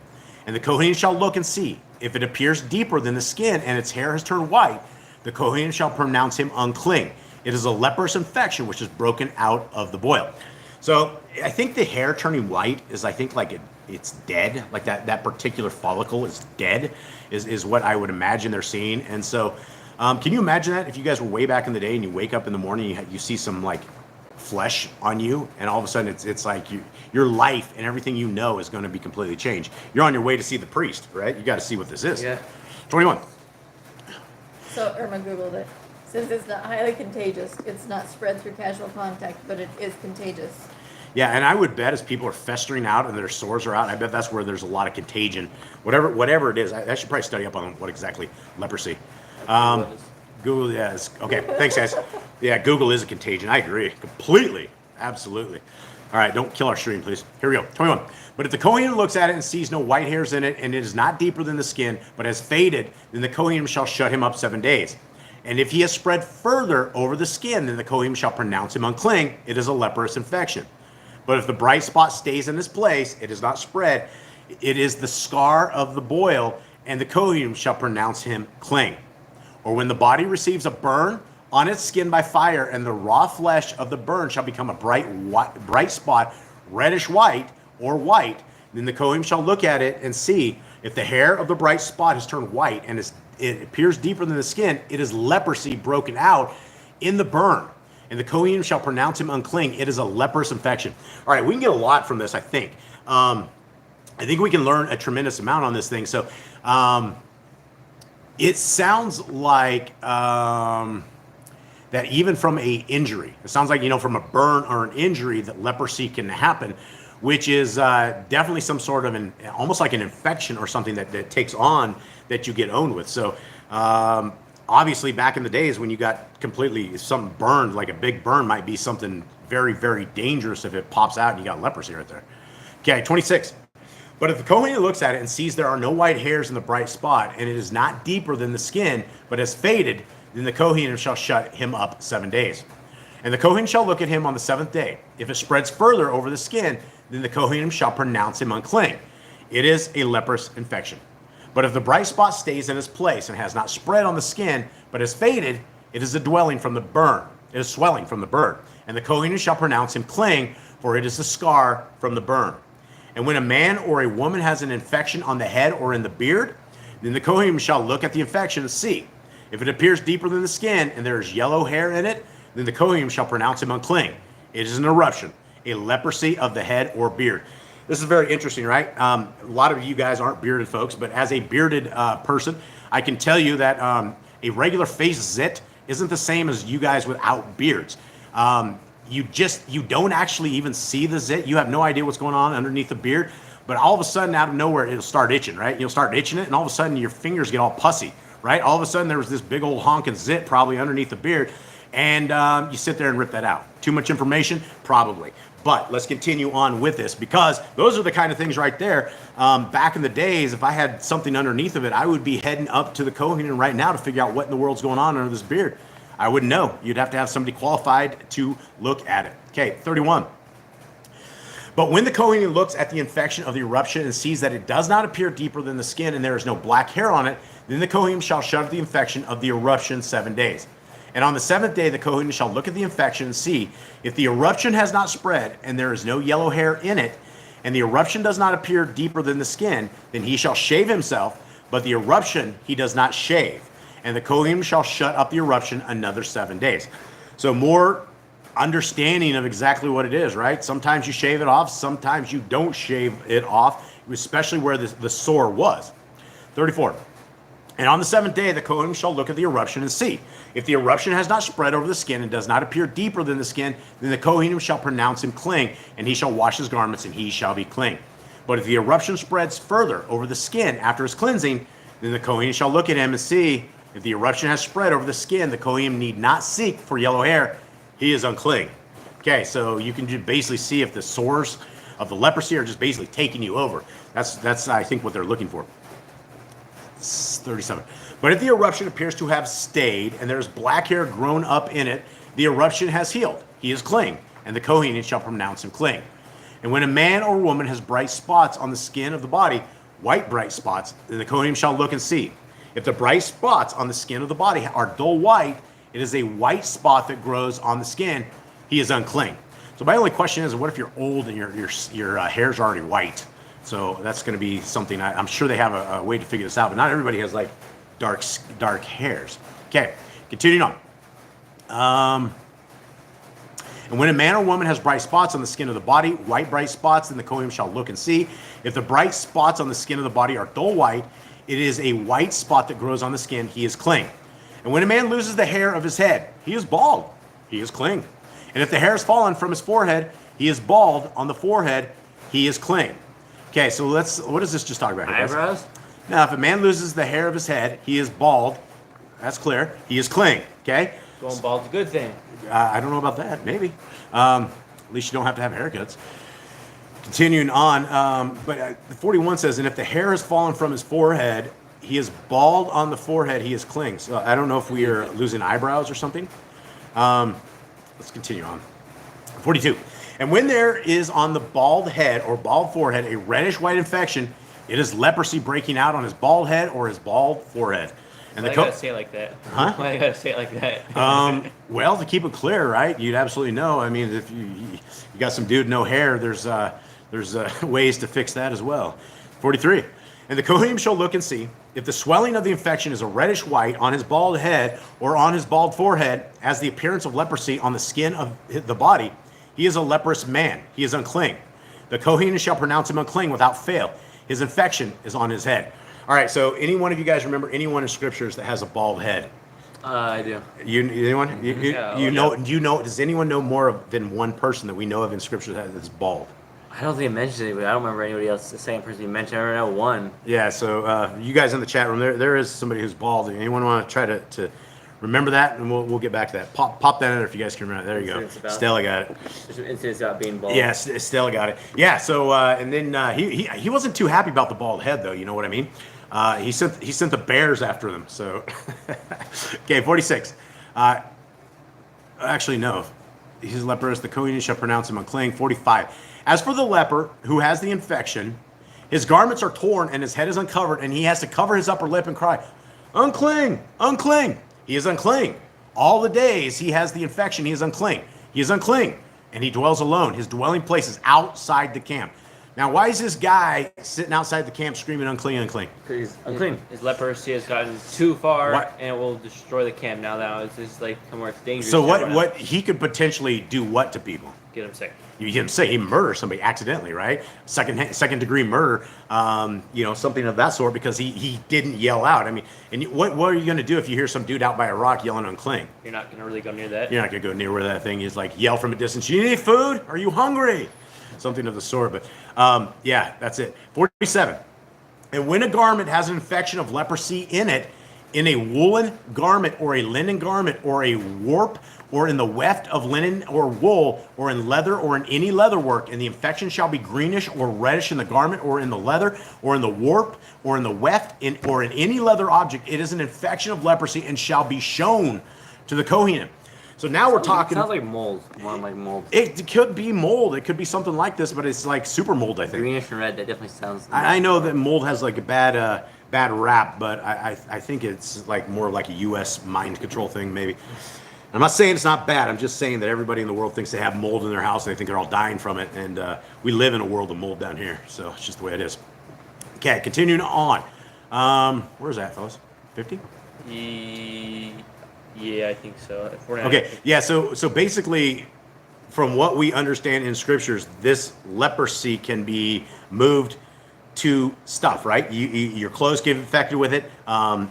And the Kohen shall look and see. If it appears deeper than the skin, and its hair has turned white, the Kohen shall pronounce him unclean. It is a leprous infection which is broken out of the boil. So I think the hair turning white is, I think, like it's dead, like that particular follicle is dead, is what I would imagine they're seeing. And so can you imagine that if you guys were way back in the day and you wake up in the morning, you see some like flesh on you, and all of a sudden it's like your life and everything you know is going to be completely changed. You're on your way to see the priest, right? You got to see what this is. Yeah. 21. So Irma Googled it. Since it's not highly contagious, it's not spread through casual contact, but it is contagious. Yeah, and I would bet as people are festering out and their sores are out, I bet that's where there's a lot of contagion. Whatever it is, I should probably study up on what exactly leprosy. Google, yes. Okay, thanks, guys. Yeah, Google is a contagion. I agree completely, absolutely. All right, don't kill our stream, please. Here we go. 21. But if the Kohen looks at it and sees no white hairs in it, and it is not deeper than the skin, but has faded, then the Kohen shall shut him up 7 days. And if he has spread further over the skin, then the Kohen shall pronounce him unclean. It is a leprous infection. But if the bright spot stays in its place, it is not spread. It is the scar of the boil, and the Kohen shall pronounce him clean. Or when the body receives a burn on its skin by fire, and the raw flesh of the burn shall become a bright spot, reddish white or white, then the Kohen shall look at it and see if the hair of the bright spot has turned white and it appears deeper than the skin, it is leprosy broken out in the burn. And the Kohen shall pronounce him unclean. It is a leprous infection. All right, we can get a lot from this, I think. I think we can learn a tremendous amount on this thing. So it sounds like that even from a injury, it sounds like, from a burn or an injury, that leprosy can happen, which is definitely some sort of almost like an infection or something that takes on that you get owned with. So obviously back in the days when you got completely something burned, like a big burn might be something very, very dangerous if it pops out and you got leprosy right there. Okay, 26. But if the Kohen looks at it and sees there are no white hairs in the bright spot, and it is not deeper than the skin, but has faded, then the Kohen shall shut him up 7 days. And the Kohen shall look at him on the 7th day. If it spreads further over the skin, then the Kohen shall pronounce him unclean. It is a leprous infection. But if the bright spot stays in its place and has not spread on the skin, but has faded, it is a dwelling from the burn. It is swelling from the burn. And the Kohen shall pronounce him clean, for it is the scar from the burn. And when a man or a woman has an infection on the head or in the beard, then the Kohen shall look at the infection and see. If it appears deeper than the skin and there is yellow hair in it, then the Kohen shall pronounce him unclean. It is an eruption, a leprosy of the head or beard. This is very interesting, right? A lot of you guys aren't bearded folks, but as a bearded person, I can tell you that a regular face zit isn't the same as you guys without beards. You don't actually even see the zit. You have no idea what's going on underneath the beard, but all of a sudden out of nowhere, it'll start itching, right? You'll start itching it, and all of a sudden your fingers get all pussy, right? All of a sudden there was this big old honking zit probably underneath the beard, and you sit there and rip that out. Too much information? Probably. But let's continue on with this, because those are the kind of things right there. Back in the days, if I had something underneath of it, I would be heading up to the Kohen right now to figure out what in the world's going on under this beard. I wouldn't know. You'd have to have somebody qualified to look at it. Okay, 31. But when the Kohen looks at the infection of the eruption and sees that it does not appear deeper than the skin and there is no black hair on it, then the Kohen shall shut the infection of the eruption 7 days. And on the 7th day, the Kohen shall look at the infection and see if the eruption has not spread and there is no yellow hair in it, and the eruption does not appear deeper than the skin, then he shall shave himself, but the eruption he does not shave. And the Kohen shall shut up the eruption another 7 days. So more understanding of exactly what it is, right? Sometimes you shave it off, sometimes you don't shave it off, especially where the sore was. 34. And on the 7th day, the Kohen shall look at the eruption and see. If the eruption has not spread over the skin and does not appear deeper than the skin, then the Kohen shall pronounce him clean, and he shall wash his garments, and he shall be clean. But if the eruption spreads further over the skin after his cleansing, then the Kohen shall look at him and see. If the eruption has spread over the skin, the Kohen need not seek for yellow hair. He is unclean. Okay, so you can just basically see if the sores of the leprosy are just basically taking you over. That's I think what they're looking for. 37. But if the eruption appears to have stayed and there is black hair grown up in it, the eruption has healed. He is clean, and the Kohen shall pronounce him clean. And when a man or woman has bright spots on the skin of the body, white bright spots, then the Kohen shall look and see. If the bright spots on the skin of the body are dull white, it is a white spot that grows on the skin. He is unclean. So my only question is, what if you're old and your hair's already white? So that's going to be something. I'm sure they have a way to figure this out, but not everybody has like dark hairs. Okay, continuing on. And when a man or woman has bright spots on the skin of the body, white bright spots, then the Kohen shall look and see. If the bright spots on the skin of the body are dull white, it is a white spot that grows on the skin. He is clean. And when a man loses the hair of his head, he is bald. He is clean. And if the hair has fallen from his forehead, he is bald on the forehead. He is clean. Okay, so what does this just talk about here, guys? Eyebrows? Now, if a man loses the hair of his head, he is bald. That's clear. He is clean. Okay? Going bald's a good thing. I don't know about that. Maybe. At least you don't have to have haircuts. Continuing on, but 41 says, and if the hair has fallen from his forehead, he is bald on the forehead, he is clean. So I don't know if we are losing eyebrows or something. Let's continue on. 42. And when there is on the bald head or bald forehead a reddish white infection, it is leprosy breaking out on his bald head or his bald forehead. And Why you gotta say it like that? Huh? Why you gotta say it like that? Well, to keep it clear, right? You'd absolutely know. I mean, if you got some dude no hair, there's ways to fix that as well. 43. And the Kohen shall look and see if the swelling of the infection is a reddish white on his bald head or on his bald forehead, as the appearance of leprosy on the skin of the body. He is a leprous man. He is unclean. The Kohen shall pronounce him unclean without fail. His infection is on his head. All right, so any one of you guys remember anyone in scriptures that has a bald head? I do. Anyone? Yeah, you know? Do you know? Does anyone know more than one person that we know of in scripture that is bald? I don't think I mentioned anybody. I don't remember anybody else, the same person you mentioned. I remember one. Yeah, so you guys in the chat room, there is somebody who's bald. Anyone want to try to remember that? And we'll get back to that. Pop that in there if you guys can remember. There you go. Stella got it. There's some incidents about being bald. Yeah, Stella got it. Yeah, so and then he wasn't too happy about the bald head though. You know what I mean? He sent the bears after them. So okay, 46. Actually, no. He's leprous. The Kohen shall pronounce him unclean. 45. As for the leper who has the infection, his garments are torn and his head is uncovered, and he has to cover his upper lip and cry, unclean, unclean. He is unclean. All the days he has the infection, he is unclean. He is unclean, and he dwells alone. His dwelling place is outside the camp. Now, why is this guy sitting outside the camp screaming unclean, unclean? Because he's unclean. His leprosy has gotten too far, What? and it will destroy the camp. Now it's just like somewhere it's dangerous. So to run out. what he could potentially do what to people? Get him sick. You hear him say he murdered somebody accidentally, right? Second degree murder, something of that sort, because he didn't yell out. I mean, and what are you going to do if you hear some dude out by a rock yelling unclean? You're not going to really go near that. You're not going to go near where that thing is. Like yell from a distance. You need any food? Are you hungry? Something of the sort. But yeah, that's it. 47. And when a garment has an infection of leprosy in it, in a woolen garment or a linen garment or a warp or in the weft of linen or wool or in leather or in any leather work, and the infection shall be greenish or reddish in the garment or in the leather or in the warp or in the weft or in any leather object, it is an infection of leprosy and shall be shown to the Kohen. So now we're talking. It sounds like mold. More like mold. It could be mold. It could be something like this, but it's like super mold, I think. Greenish and red. That definitely sounds. I know that mold has like a bad rap, but I think it's like more like a U.S. mind control thing, maybe. I'm not saying it's not bad. I'm just saying that everybody in the world thinks they have mold in their house and they think they're all dying from it. And we live in a world of mold down here. So it's just the way it is. Okay, continuing on. Where's that, fellas? 50? Yeah, I think so. 49. Okay, yeah, so basically, from what we understand in scriptures, this leprosy can be moved to stuff, right? Your clothes get infected with it.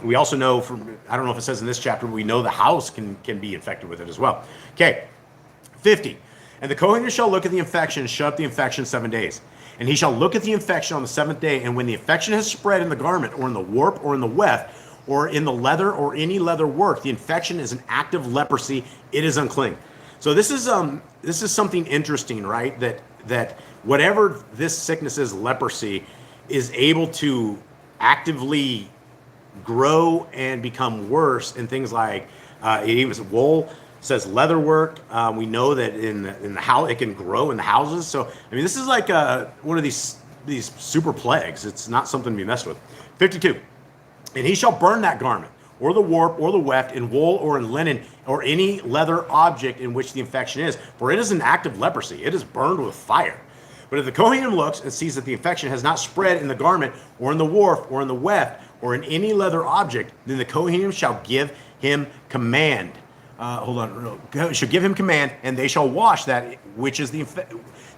We also know from, I don't know if it says in this chapter, but we know the house can be infected with it as well. Okay, 50. And the Kohen shall look at the infection and shut up the infection 7 days. And he shall look at the infection on the seventh day, and when the infection has spread in the garment, or in the warp, or in the weft, or in the leather, or any leather work, the infection is an active leprosy, it is unclean. So this is something interesting, right? That whatever this sickness is, leprosy, is able to actively grow and become worse in things like it even says wool, says leather work. We know that in the how it can grow in the houses. So I mean, this is like one of these super plagues. It's not something to be messed with. 52. And he shall burn that garment, or the warp, or the weft, in wool, or in linen, or any leather object in which the infection is, for it is an active leprosy. It is burned with fire. But if the Kohen looks and sees that the infection has not spread in the garment, or in the warp, or in the weft, or in any leather object, then the Kohen shall give him command. Shall give him command, and they shall wash that which is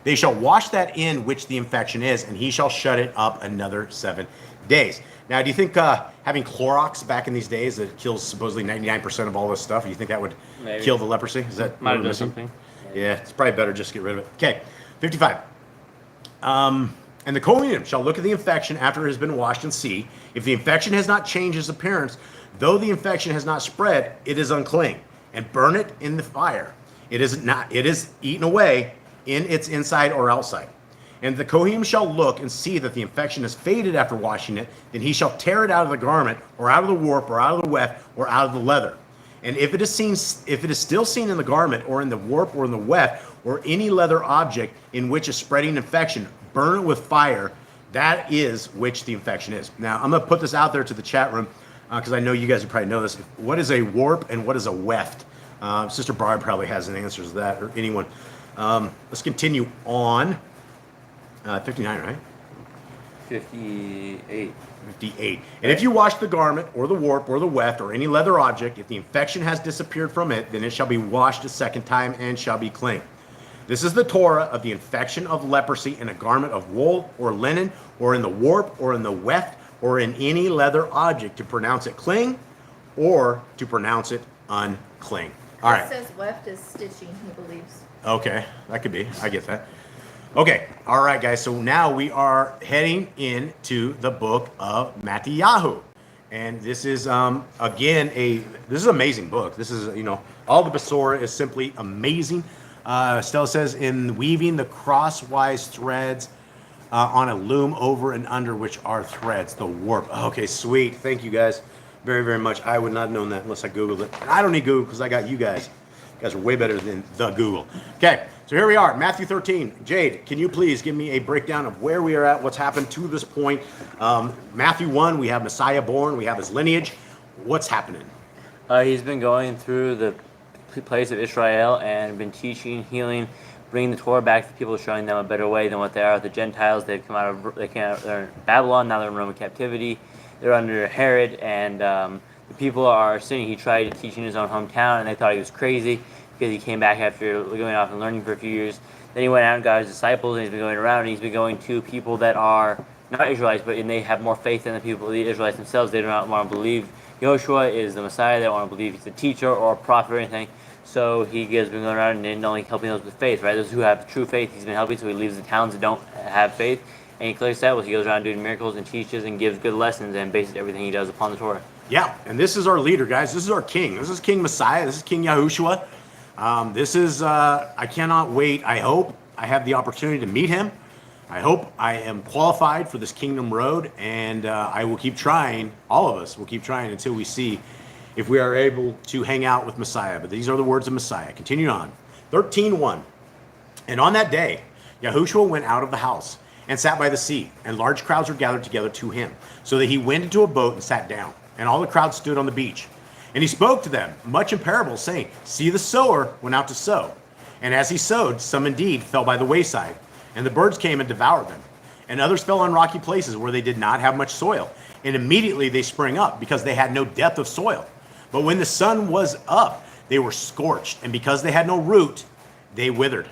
they shall wash that in which the infection is, and he shall shut it up another 7 days. Now, do you think having Clorox back in these days that kills supposedly 99% of all this stuff, do you think that would kill the leprosy? Is that Might have done something. Yeah, it's probably better just to get rid of it. Okay, 55. And the Kohen shall look at the infection after it has been washed and see. If the infection has not changed its appearance, though the infection has not spread, it is unclean, and burn it in the fire. It is eaten away in its inside or outside. And the Kohen shall look and see that the infection has faded after washing it, then he shall tear it out of the garment, or out of the warp, or out of the weft, or out of the leather. And if it is still seen in the garment, or in the warp, or in the weft, or any leather object in which is spreading infection, burn it with fire. That is which the infection is. Now, I'm going to put this out there to the chat room, because I know you guys probably know this. What is a warp and what is a weft? Sister Barb probably has an answer to that, or anyone. Let's continue on. 59, right? 58. 58. And if you wash the garment, or the warp, or the weft, or any leather object, if the infection has disappeared from it, then it shall be washed a second time and shall be clean. This is the Torah of the infection of leprosy in a garment of wool or linen, or in the warp, or in the weft, or in any leather object, to pronounce it clean, or to pronounce it unclean. All right. It says weft is stitching, he believes. Okay, that could be. I get that. Okay, all right, guys. So now we are heading into the book of Matthew, and this is again this is an amazing book. This is all the Besorah is simply amazing. Stella says, in weaving the crosswise threads on a loom over and under which are threads, the warp. Okay, sweet. Thank you guys very, very much. I would not have known that unless I Googled it. And I don't need Google because I got you guys. You guys are way better than the Google. Okay, so here we are, Matthew 13. Jade, can you please give me a breakdown of where we are at, what's happened to this point? Matthew 1, we have Messiah born, we have his lineage. What's happening? He's been going through the place of Israel and been teaching, healing, bringing the Torah back to people, showing them a better way than what they are. The Gentiles, they're in Babylon, now they're in Roman captivity. They're under Herod, and the people are sinning. He tried teaching in his own hometown, and they thought he was crazy because he came back after going off and learning for a few years. Then he went out and got his disciples, and he's been going around, and he's been going to people that are not Israelites, but they have more faith than the Israelites themselves. They do not want to believe Joshua is the Messiah. They don't want to believe he's a teacher or a prophet or anything. So he has been going around and only helping those with faith, right? Those who have true faith, he's been helping. So he leaves the towns that don't have faith, and he clearly said, he goes around doing miracles and teaches and gives good lessons and bases everything he does upon the Torah. Yeah, and this is our leader, guys. This is our king. This is King Messiah. This is King Yahushua. This is, I cannot wait. I hope I have the opportunity to meet him. I hope I am qualified for this kingdom road, and I will keep trying. All of us will keep trying until we see if we are able to hang out with Messiah. But these are the words of Messiah. Continue on. 13:1. And on that day, Yahushua went out of the house and sat by the sea, and large crowds were gathered together to him, so that he went into a boat and sat down, and all the crowd stood on the beach. And he spoke to them much in parables, saying, see, the sower went out to sow. And as he sowed, some indeed fell by the wayside, and the birds came and devoured them. And others fell on rocky places where they did not have much soil. And immediately they sprang up, because they had no depth of soil. But when the sun was up, they were scorched, and because they had no root, they withered.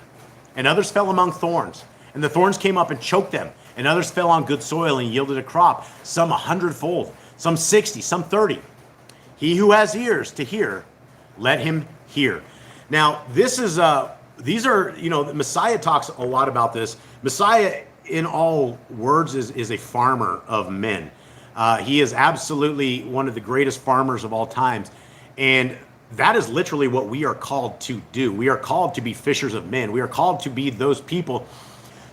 And others fell among thorns, and the thorns came up and choked them. And others fell on good soil and yielded a crop, some 100-fold, some 60, some 30. He who has ears to hear, let him hear. Now, this is these are, Messiah talks a lot about this. Messiah, in all words, is a farmer of men. He is absolutely one of the greatest farmers of all times. And that is literally what we are called to do. We are called to be fishers of men. We are called to be those people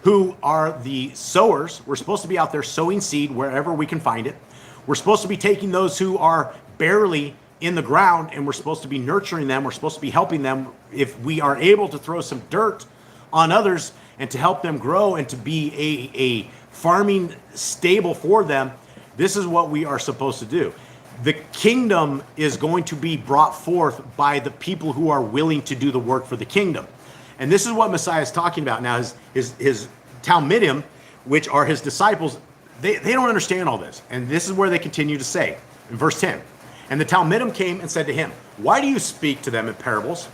who are the sowers. We're supposed to be out there sowing seed wherever we can find it. We're supposed to be taking those who are barely in the ground, and we're supposed to be nurturing them. We're supposed to be helping them. If we are able to throw some dirt on others and to help them grow and to be a farming stable for them, this is what we are supposed to do. The kingdom is going to be brought forth by the people who are willing to do the work for the kingdom. And this is what Messiah is talking about now. His Talmidim, which are his disciples, they don't understand all this. And this is where they continue to say, in verse 10, and the Talmidim came and said to him, why do you speak to them in parables?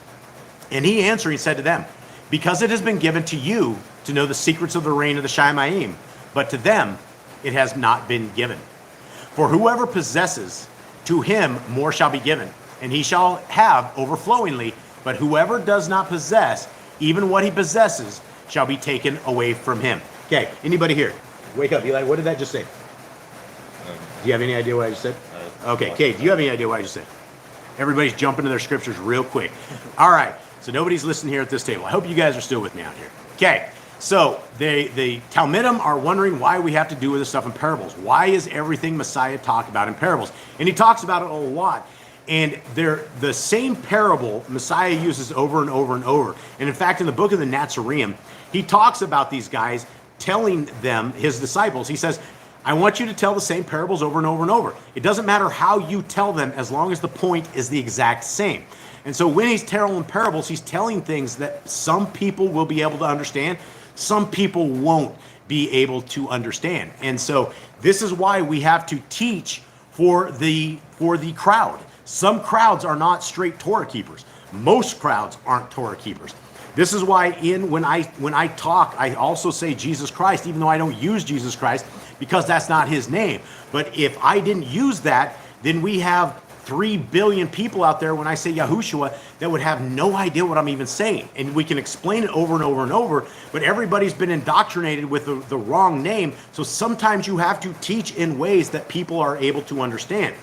And he answering said to them, because it has been given to you to know the secrets of the reign of the Shamayim, but to them it has not been given. For whoever possesses, to him more shall be given, and he shall have overflowingly. But whoever does not possess, even what he possesses, shall be taken away from him. Okay, anybody here? Wake up, Eli. What did that just say? Do you have any idea what I just said? Okay, Kate, do you have any idea what I just said? Everybody's jumping to their scriptures real quick. All right, so nobody's listening here at this table. I hope you guys are still with me out here. Okay, so the Talmidim are wondering why we have to do with this stuff in parables. Why is everything Messiah talked about in parables? And he talks about it a lot. And they're the same parable Messiah uses over and over and over. And in fact, in the book of the Nazarene, he talks about these guys telling them, his disciples, he says, I want you to tell the same parables over and over and over. It doesn't matter how you tell them as long as the point is the exact same. And so when he's telling parables, he's telling things that some people will be able to understand, some people won't be able to understand. And so this is why we have to teach for the crowd. Some crowds are not straight Torah keepers. Most crowds aren't Torah keepers. This is why when I talk, I also say Jesus Christ, even though I don't use Jesus Christ, because that's not his name. But if I didn't use that, then we have 3 billion people out there when I say Yahushua that would have no idea what I'm even saying. And we can explain it over and over and over, but everybody's been indoctrinated with the wrong name. So sometimes you have to teach in ways that people are able to understand.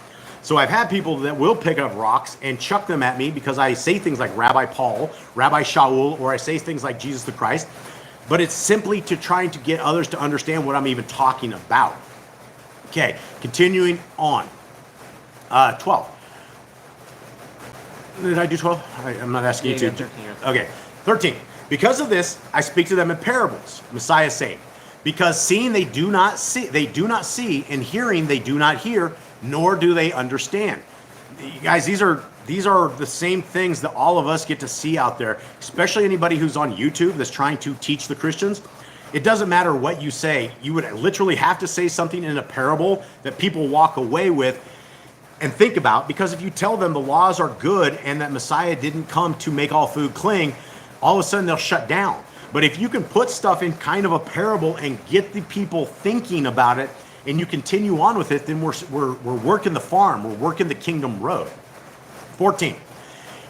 So I've had people that will pick up rocks and chuck them at me because I say things like Rabbi Paul, Rabbi Shaul, or I say things like Jesus the Christ. But it's simply to trying to get others to understand what I'm even talking about. Okay, continuing on. 12. Did I do 12? I'm not asking you to. 13. Okay, 13. Because of this, I speak to them in parables. Messiah saying, because seeing they do not see, and hearing they do not hear, nor do they understand. You guys, these are the same things that all of us get to see out there, especially anybody who's on YouTube that's trying to teach the Christians. It doesn't matter what you say. You would literally have to say something in a parable that people walk away with and think about, because if you tell them the laws are good and that Messiah didn't come to make all food clean, all of a sudden they'll shut down. But if you can put stuff in kind of a parable and get the people thinking about it, and you continue on with it, then we're working the farm, we're working the kingdom road. 14.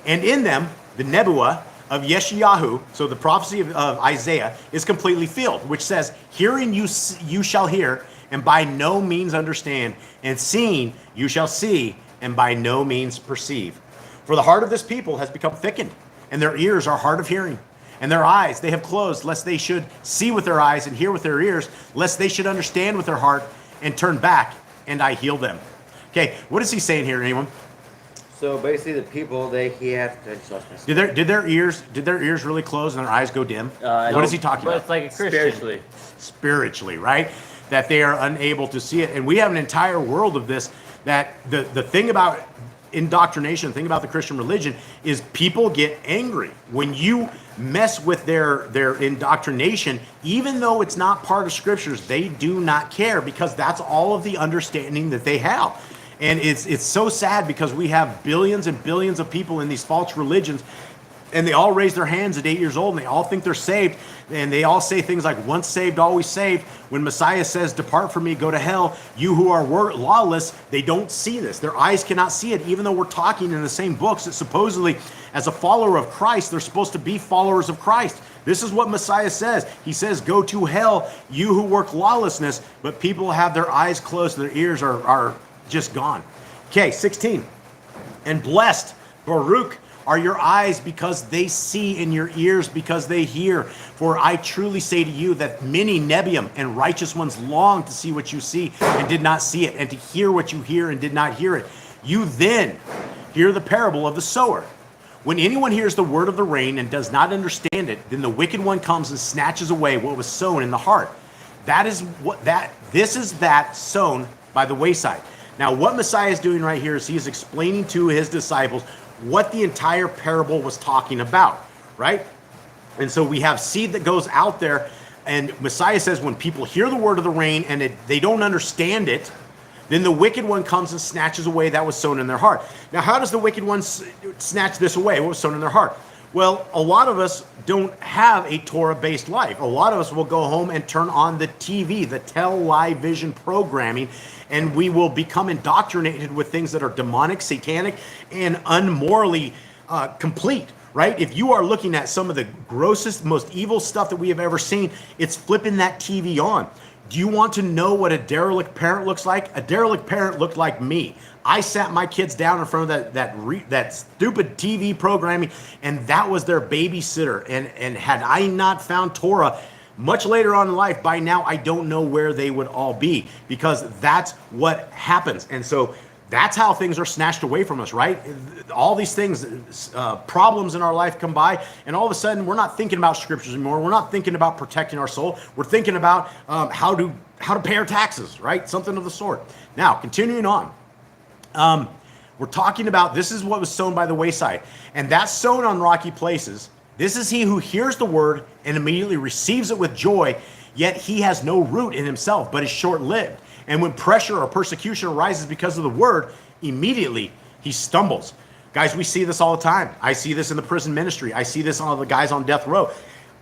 And in them, the Nebuah of Yeshayahu, so the prophecy of Isaiah, is completely filled, which says, hearing you shall hear, and by no means understand, and seeing you shall see, and by no means perceive. For the heart of this people has become thickened, and their ears are hard of hearing, and their eyes they have closed, lest they should see with their eyes and hear with their ears, lest they should understand with their heart and turn back, and I heal them. Okay, what is he saying here, anyone? So basically, the people he had. Did their ears really close and their eyes go dim? What is he talking But about? it's like a Christian. Spiritually, right? That they are unable to see it, and we have an entire world of this. That the thing about indoctrination, think about the Christian religion, is people get angry. When you mess with their indoctrination, even though it's not part of scriptures, they do not care because that's all of the understanding that they have. And it's so sad because we have billions and billions of people in these false religions, and they all raise their hands at 8 years old, and they all think they're saved, and they all say things like, once saved, always saved. When Messiah says, depart from me, go to hell, you who are lawless, they don't see this. Their eyes cannot see it, even though we're talking in the same books that supposedly, as a follower of Christ, they're supposed to be followers of Christ. This is what Messiah says. He says, go to hell, you who work lawlessness, but people have their eyes closed, their ears are just gone. Okay, 16. And blessed, Baruch, are your eyes because they see, and your ears because they hear. For I truly say to you that many Nebiim and righteous ones long to see what you see and did not see it, and to hear what you hear and did not hear it. You then hear the parable of the sower. When anyone hears the word of the rain and does not understand it, then the wicked one comes and snatches away what was sown in the heart. This is that sown by the wayside. Now, what Messiah is doing right here is he is explaining to his disciples what the entire parable was talking about, right? And so we have seed that goes out there, and Messiah says when people hear the word of the rain and they don't understand it, then the wicked one comes and snatches away that was sown in their heart. Now, how does the wicked one snatch this away, what was sown in their heart? Well, a lot of us don't have a Torah-based life. A lot of us will go home and turn on the TV, the television programming, and we will become indoctrinated with things that are demonic, satanic, and unmorally complete, right? If you are looking at some of the grossest, most evil stuff that we have ever seen, it's flipping that TV on. Do you want to know what a derelict parent looks like? A derelict parent looked like me. I sat my kids down in front of that stupid TV programming, and that was their babysitter. And had I not found Torah much later on in life, by now I don't know where they would all be, because that's what happens. And so that's how things are snatched away from us, right? All these things, problems in our life come by, and all of a sudden we're not thinking about scriptures anymore. We're not thinking about protecting our soul. We're thinking about how to pay our taxes, right? Something of the sort. Now, continuing on. We're talking about, this is what was sown by the wayside, and that's sown on rocky places. This is he who hears the word and immediately receives it with joy, yet he has no root in himself, but is short-lived. And when pressure or persecution arises because of the word, immediately he stumbles. Guys, we see this all the time. I see this in the prison ministry. I see this on the guys on death row.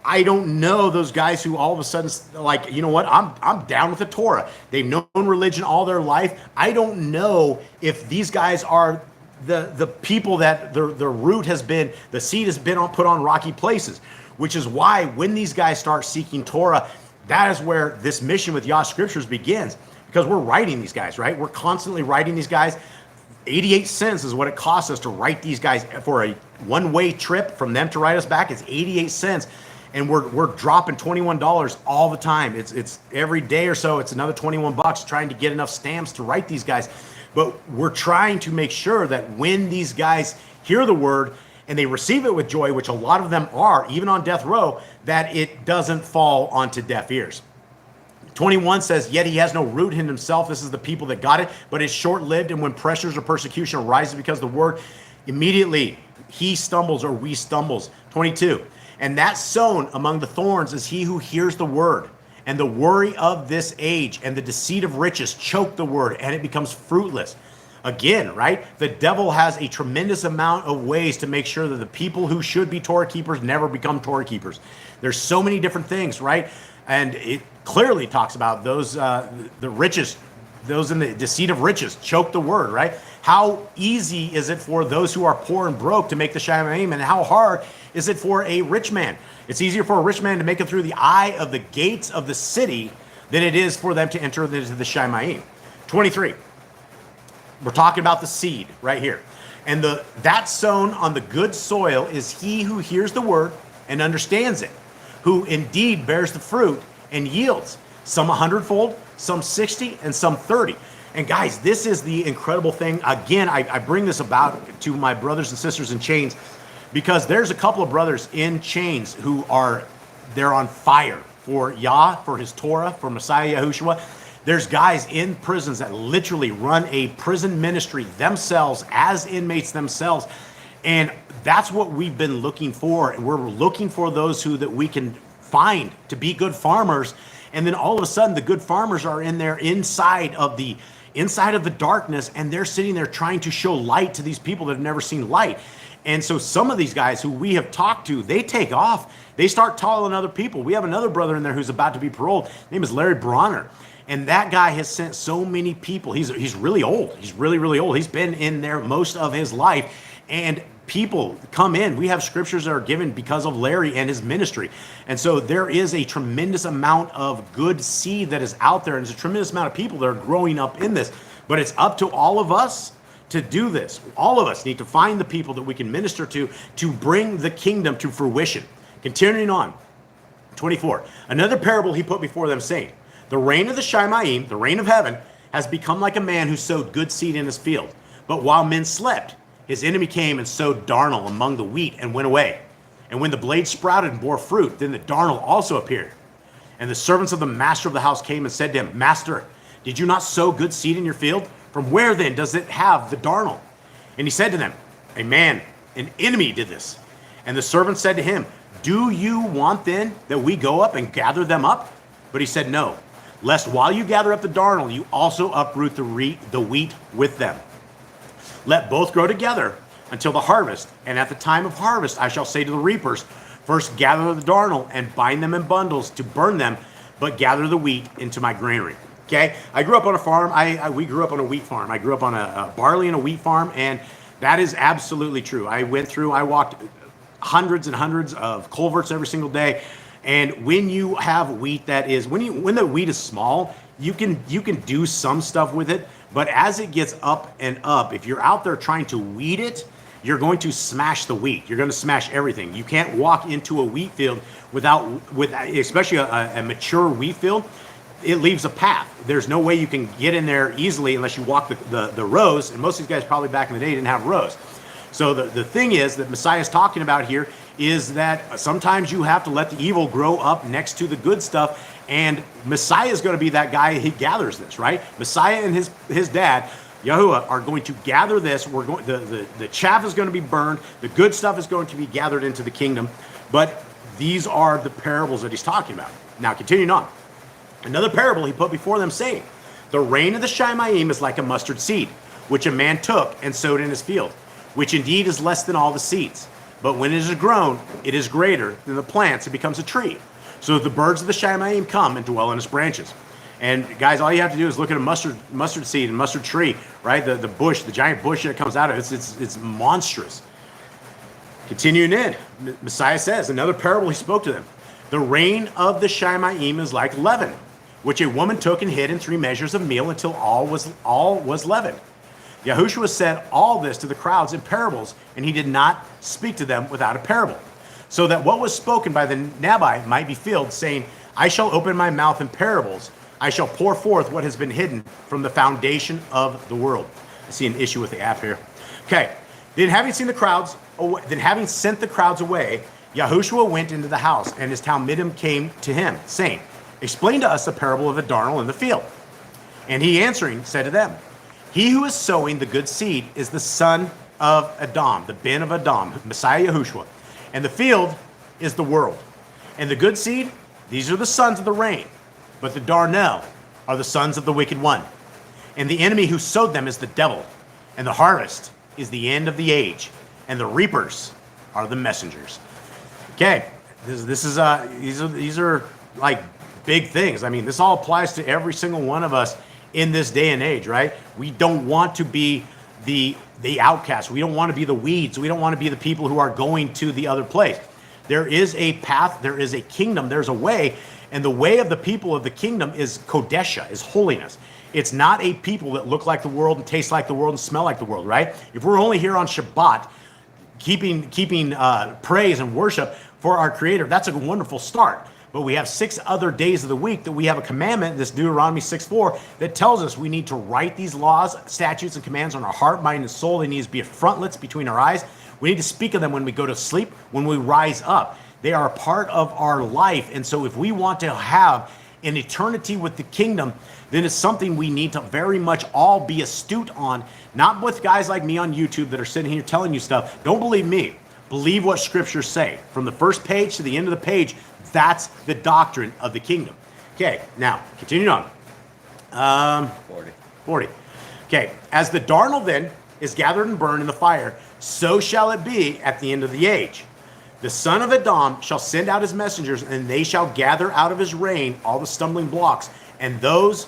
I don't know those guys who all of a sudden, like, you know what, I'm down with the Torah. They've known religion all their life. I don't know if these guys are the people that the root has been, the seed has been put on rocky places, which is why when these guys start seeking Torah, that is where this mission with Yah Scriptures begins, because we're writing these guys, right? We're constantly writing these guys. 88 cents is what it costs us to write these guys for a one-way trip from them to write us back. It's 88 cents. And we're dropping $21 all the time. It's every day or so, it's another 21 bucks trying to get enough stamps to write these guys. But we're trying to make sure that when these guys hear the word and they receive it with joy, which a lot of them are, even on death row, that it doesn't fall onto deaf ears. 21 says, yet he has no root in himself. This is the people that got it, but it's short-lived. And when pressures or persecution arises because of the word, immediately he stumbles or we stumbles. 22. And that sown among the thorns is he who hears the word, and the worry of this age and the deceit of riches choke the word, and it becomes fruitless. Again, right? The devil has a tremendous amount of ways to make sure that the people who should be Torah keepers never become Torah keepers. There's so many different things, right? And it clearly talks about those, the riches, those in the deceit of riches choke the word, right? How easy is it for those who are poor and broke to make the Shamayim, and how hard is it for a rich man? It's easier for a rich man to make it through the eye of the gates of the city than it is for them to enter into the Shamayim. 23. We're talking about the seed right here. And that sown on the good soil is he who hears the word and understands it, who indeed bears the fruit and yields, some 100-fold, some 60, and some 30. And guys, this is the incredible thing. Again, I bring this about to my brothers and sisters in chains, because there's a couple of brothers in chains who they're on fire for Yah, for his Torah, for Messiah Yahushua. There's guys in prisons that literally run a prison ministry themselves as inmates themselves. And that's what we've been looking for. And we're looking for those that we can find to be good farmers. And then all of a sudden the good farmers are in there inside of the darkness, and they're sitting there trying to show light to these people that have never seen light. And so some of these guys who we have talked to, they take off. They start telling other people. We have another brother in there who's about to be paroled. His name is Larry Bronner. And that guy has sent so many people. He's really old. He's really, really old. He's been in there most of his life. And people come in. We have scriptures that are given because of Larry and his ministry. And so there is a tremendous amount of good seed that is out there. And there's a tremendous amount of people that are growing up in this. But it's up to all of us to do this. All of us need to find the people that we can minister to bring the kingdom to fruition. Continuing on, 24. Another parable he put before them, saying, the rain of the Shamayim, the rain of heaven, has become like a man who sowed good seed in his field. But while men slept, his enemy came and sowed darnel among the wheat and went away. And when the blade sprouted and bore fruit, then the darnel also appeared. And the servants of the master of the house came and said to him, Master, did you not sow good seed in your field? From where then does it have the darnel? And he said to them, an enemy did this. And the servant said to him, do you want then that we go up and gather them up? But he said, no, lest while you gather up the darnel, you also uproot the wheat with them. Let both grow together until the harvest. And at the time of harvest, I shall say to the reapers, first gather the darnel and bind them in bundles to burn them, but gather the wheat into my granary. Okay, I grew up on a farm. We grew up on a wheat farm. I grew up on a barley and a wheat farm, and that is absolutely true. I walked hundreds and hundreds of culverts every single day. And when you have wheat when the wheat is small, you can do some stuff with it. But as it gets up and up, if you're out there trying to weed it, you're going to smash the wheat. You're going to smash everything. You can't walk into a wheat field especially a mature wheat field. It leaves a path. There's no way you can get in there easily unless you walk the rows. And most of these guys probably back in the day didn't have rows. So the thing is that Messiah is talking about here is that sometimes you have to let the evil grow up next to the good stuff. And Messiah is going to be that guy who gathers this, right? Messiah and his dad, Yahuwah, are going to gather this. The chaff is going to be burned. The good stuff is going to be gathered into the kingdom. But these are the parables that he's talking about. Now, continuing on. Another parable he put before them, saying, the rain of the Shamayim is like a mustard seed, which a man took and sowed in his field, which indeed is less than all the seeds. But when it is grown, it is greater than the plants. It becomes a tree. So the birds of the Shamayim come and dwell in its branches. And guys, all you have to do is look at a mustard seed and mustard tree, right? The bush, the giant bush that comes out of it, it's monstrous. Continuing in, Messiah says, another parable he spoke to them. The rain of the Shamayim is like leaven, which a woman took and hid in 3 measures of meal until all was leavened. Yahushua said all this to the crowds in parables, and he did not speak to them without a parable, so that what was spoken by the Nabai might be filled, saying, I shall open my mouth in parables. I shall pour forth what has been hidden from the foundation of the world. I see an issue with the app here. Okay. Then having sent the crowds away, Yahushua went into the house, and his Talmidim came to him, saying, explain to us the parable of the darnel in the field. And he answering said to them, he who is sowing the good seed is the son of Adam, the ben of Adam, Messiah Yahushua. And the field is the world. And the good seed, these are the sons of the rain. But the darnel are the sons of the wicked one. And the enemy who sowed them is the devil. And the harvest is the end of the age. And the reapers are the messengers. Okay, these are like big things. I mean, this all applies to every single one of us in this day and age, right? We don't want to be the outcasts. We don't want to be the weeds. We don't want to be the people who are going to the other place. There is a path. There is a kingdom. There's a way. And the way of the people of the kingdom is Kodesha, is holiness. It's not a people that look like the world and taste like the world and smell like the world, right? If we're only here on Shabbat, keeping praise and worship for our Creator, that's a wonderful start. But we have 6 other days of the week that we have a commandment, this Deuteronomy 6:4, that tells us we need to write these laws, statutes, and commands on our heart, mind, and soul. They need to be frontlets between our eyes. We need to speak of them when we go to sleep, when we rise up. They are a part of our life. And so if we want to have in eternity with the kingdom, then it's something we need to very much all be astute on, not with guys like me on YouTube that are sitting here telling you stuff. Don't believe me. Believe what scriptures say. From the first page to the end of the page, that's the doctrine of the kingdom. Okay, now, continuing on. 40. Okay, as the darnel then is gathered and burned in the fire, so shall it be at the end of the age. The son of Adam shall send out his messengers, and they shall gather out of his reign all the stumbling blocks, and those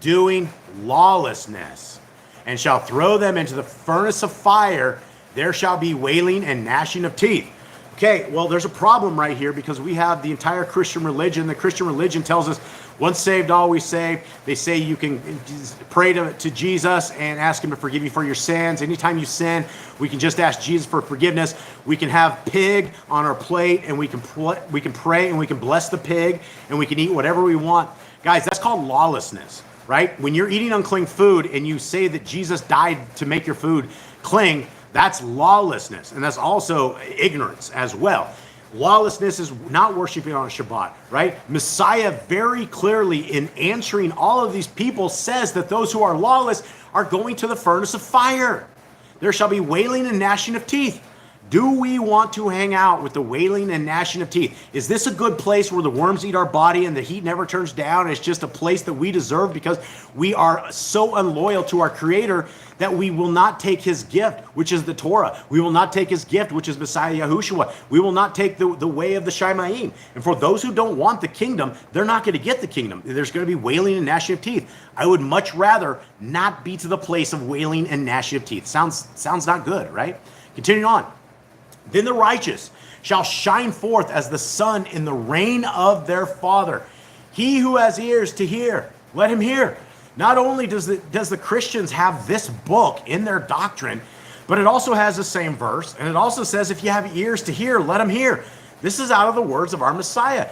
doing lawlessness, and shall throw them into the furnace of fire. There shall be wailing and gnashing of teeth. Okay, well, there's a problem right here because we have the entire Christian religion. The Christian religion tells us once saved, always saved. They say you can pray to Jesus and ask him to forgive you for your sins. Anytime you sin, we can just ask Jesus for forgiveness. We can have pig on our plate, and we can pray, and we can bless the pig, and we can eat whatever we want. Guys, that's called lawlessness, right? When you're eating unclean food and you say that Jesus died to make your food clean, that's lawlessness, and that's also ignorance as well. Lawlessness is not worshiping on Shabbat, right? Messiah very clearly in answering all of these people says that those who are lawless are going to the furnace of fire. There shall be wailing and gnashing of teeth. Do we want to hang out with the wailing and gnashing of teeth? Is this a good place where the worms eat our body and the heat never turns down? It's just a place that we deserve because we are so unloyal to our Creator that we will not take his gift, which is the Torah. We will not take his gift, which is Messiah Yahushua. We will not take the way of the Shaimaim. And for those who don't want the kingdom, they're not going to get the kingdom. There's going to be wailing and gnashing of teeth. I would much rather not be to the place of wailing and gnashing of teeth. Sounds not good, right? Continuing on. Then the righteous shall shine forth as the sun in the reign of their Father. He who has ears to hear, let him hear. Not only does the Christians have this book in their doctrine, but it also has the same verse, and it also says if you have ears to hear, let him hear. This is out of the words of our Messiah.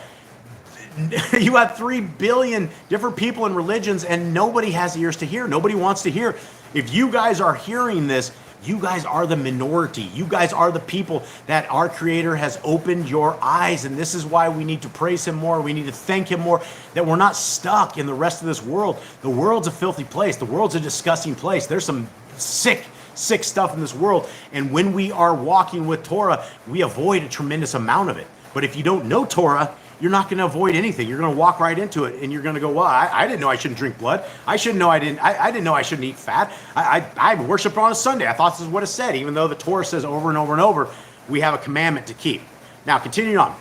You have 3 billion different people in religions, and nobody has ears to hear. Nobody wants to hear. If you guys are hearing this, you guys are the minority. You guys are the people that our Creator has opened your eyes. And this is why we need to praise him more. We need to thank him more, that we're not stuck in the rest of this world. The world's a filthy place. The world's a disgusting place. There's some sick stuff in this world. And when we are walking with Torah, we avoid a tremendous amount of it. But if you don't know Torah, you're not going to avoid anything. You're going to walk right into it, and you're going to go, well, I didn't know I shouldn't drink blood. I didn't know I shouldn't eat fat. I worship on a Sunday. I thought this is what it said, even though the Torah says over and over and over, we have a commandment to keep. Now, continuing on.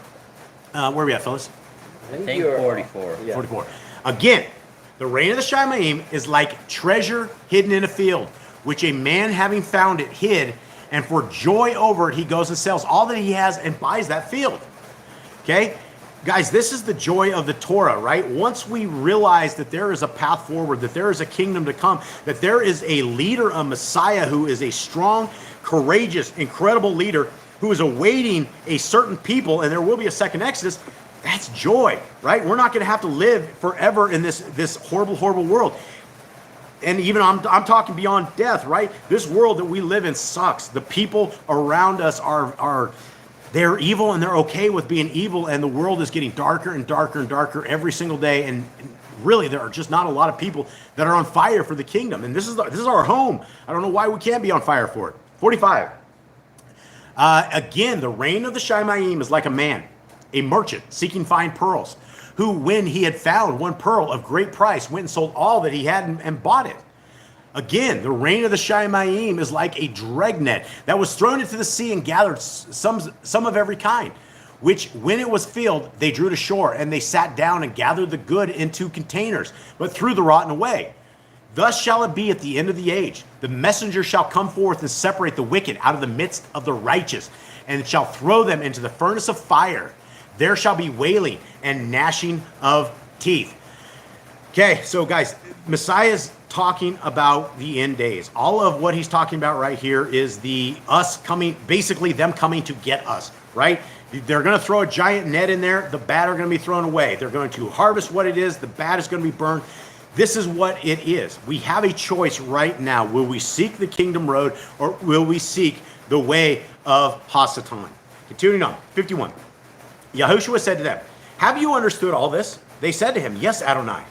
Where are we at, Phyllis? I think 44. Yeah. 44. Again, the reign of the Shaimaim is like treasure hidden in a field, which a man having found it hid, and for joy over it, he goes and sells all that he has and buys that field. Okay? Guys, this is the joy of the Torah, right? Once we realize that there is a path forward, that there is a kingdom to come, that there is a leader, a Messiah who is a strong, courageous, incredible leader who is awaiting a certain people, and there will be a second Exodus, that's joy, right? We're not going to have to live forever in this horrible, horrible world. And even I'm talking beyond death, right? This world that we live in sucks. The people around us they're evil, and they're okay with being evil, and the world is getting darker and darker and darker every single day, and really there are just not a lot of people that are on fire for the kingdom, and this is our home. I don't know why we can't be on fire for it. 45. Again, the reign of the Shaimaim is like a man, a merchant seeking fine pearls, who when he had found one pearl of great price went and sold all that he had and bought it. Again, the reign of the Shaimaim is like a dragnet that was thrown into the sea and gathered some of every kind, which when it was filled, they drew to shore, and they sat down and gathered the good into containers, but threw the rotten away. Thus shall it be at the end of the age. The messenger shall come forth and separate the wicked out of the midst of the righteous, and shall throw them into the furnace of fire. There shall be wailing and gnashing of teeth. Okay, so guys, Messiah's talking about the end days. All of what he's talking about right here is basically them coming to get us, right? They're going to throw a giant net in there. The bad are going to be thrown away. They're going to harvest what it is. The bad is going to be burned. This is what it is. We have a choice right now. Will we seek the kingdom road, or will we seek the way of Hasatan? Continuing on, 51. Yahushua said to them, have you understood all this? They said to him, yes, Adonai.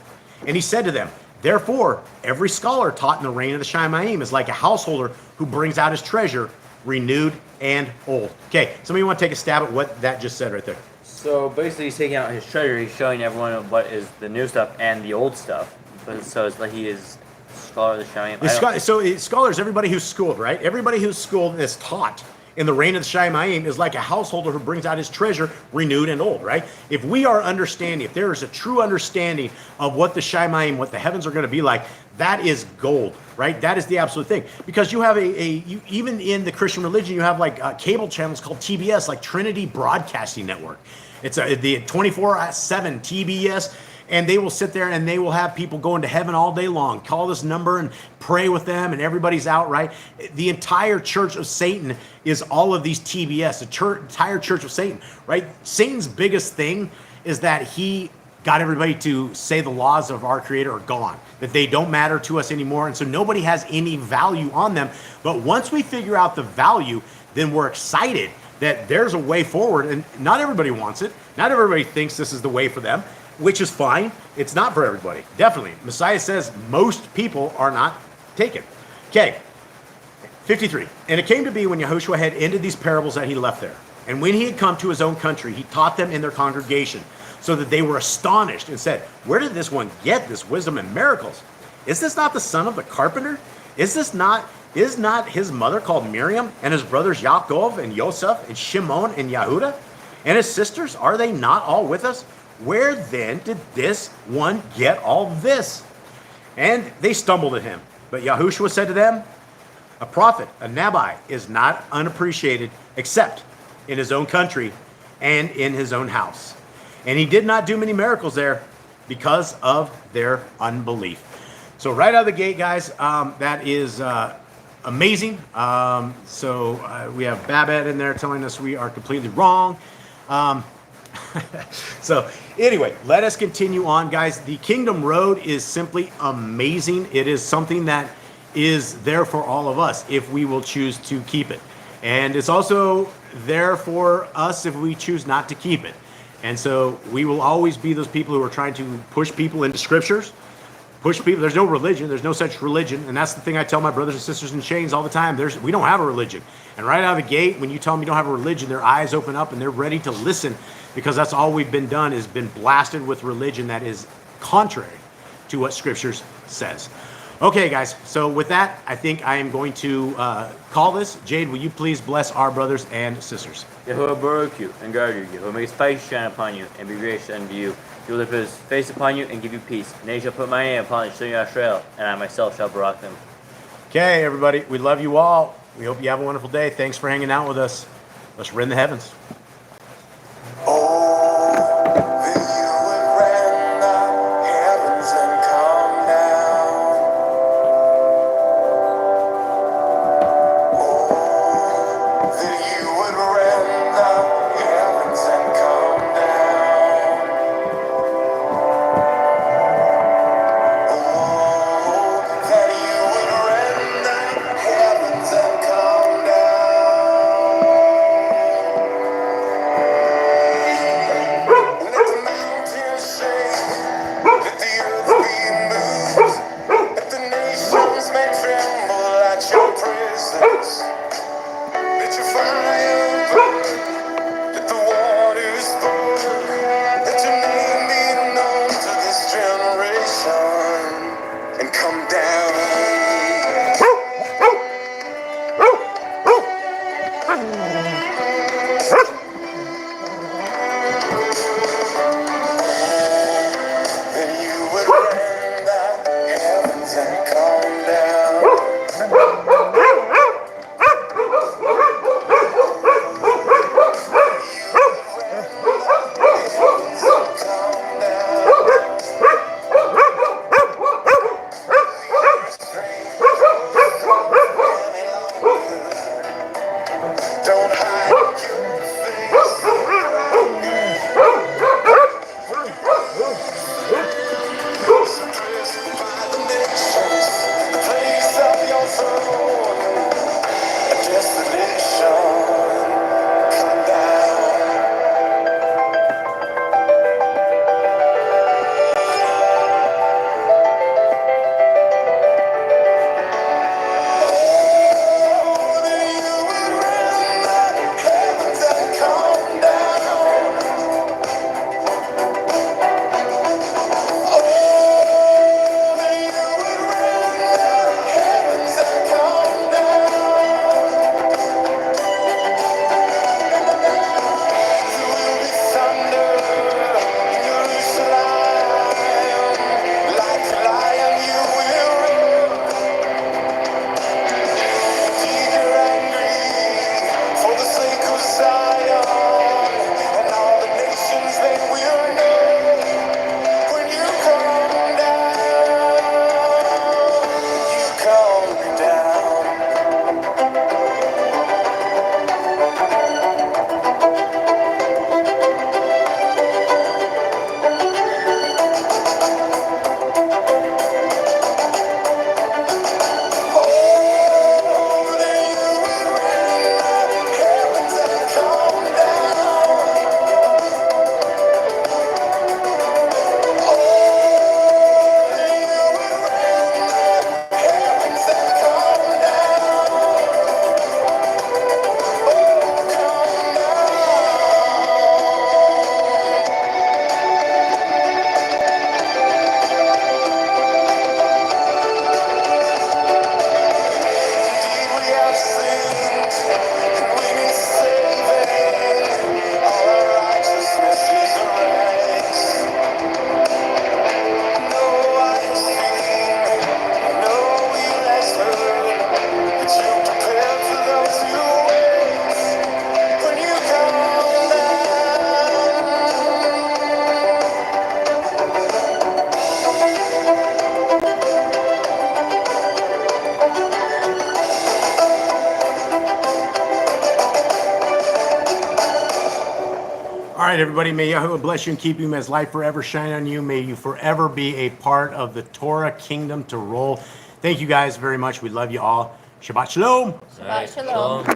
And he said to them, therefore, every scholar taught in the reign of the Shamayim is like a householder who brings out his treasure, renewed and old. Okay, somebody want to take a stab at what that just said right there? So basically, he's taking out his treasure. He's showing everyone what is the new stuff and the old stuff. But so it's like he is scholar of the Shamayim. So scholars, everybody who's schooled, right? Everybody who's schooled and is taught in the reign of the Shamayim is like a householder who brings out his treasure, renewed and old, right? If we are understanding, if there is a true understanding of what the Shamayim, what the heavens are going to be like, that is gold, right? That is the absolute thing. Because you have even in the Christian religion, you have like cable channels called TBS, like Trinity Broadcasting Network. It's the 24/7 TBS. And they will sit there and they will have people going to heaven all day long. Call this number and pray with them, and everybody's out, right? The entire church of Satan is all of these TBS, the entire church of Satan, right? Satan's biggest thing is that he got everybody to say the laws of our Creator are gone, that they don't matter to us anymore. And so nobody has any value on them. But once we figure out the value, then we're excited that there's a way forward. And not everybody wants it. Not everybody thinks this is the way for them, which is fine. It's not for everybody. Definitely. Messiah says most people are not taken. Okay. 53. And it came to be when Yahushua had ended these parables that he left there. And when he had come to his own country, he taught them in their congregation, so that they were astonished and said, where did this one get this wisdom and miracles? Is this not the son of the carpenter? Is not his mother called Miriam, and his brothers Yaakov and Yosef and Shimon and Yehuda? And his sisters, are they not all with us? Where then did this one get all this? And they stumbled at him. But Yahushua said to them, a prophet, a Nabi, is not unappreciated except in his own country and in his own house. And he did not do many miracles there because of their unbelief. So right out of the gate, guys, that is amazing. We have Babette in there telling us we are completely wrong. So anyway, let us continue on, guys. The Kingdom Road is simply amazing. It is something that is there for all of us if we will choose to keep it. And it's also there for us if we choose not to keep it. And so we will always be those people who are trying to push people into scriptures, push people. There's no religion. There's no such religion. And that's the thing I tell my brothers and sisters in chains all the time. We don't have a religion. And right out of the gate, when you tell them you don't have a religion, their eyes open up and they're ready to listen, because that's all we've been done is been blasted with religion that is contrary to what Scriptures says. Okay, guys. So with that, I think I am going to call this. Jade, will you please bless our brothers and sisters? Yehovah baruch you and guard you. Yehovah make his face shine upon you and be gracious unto you. He will lift his face upon you and give you peace. And they shall put my name upon the children of Israel, and I myself shall baruch them. Okay, everybody. We love you all. We hope you have a wonderful day. Thanks for hanging out with us. Let's rend the heavens. Don't All right, everybody. May Yahweh bless you and keep you. May his light forever shine on you. May you forever be a part of the Torah kingdom to roll. Thank you guys very much. We love you all. Shabbat shalom. Shabbat shalom.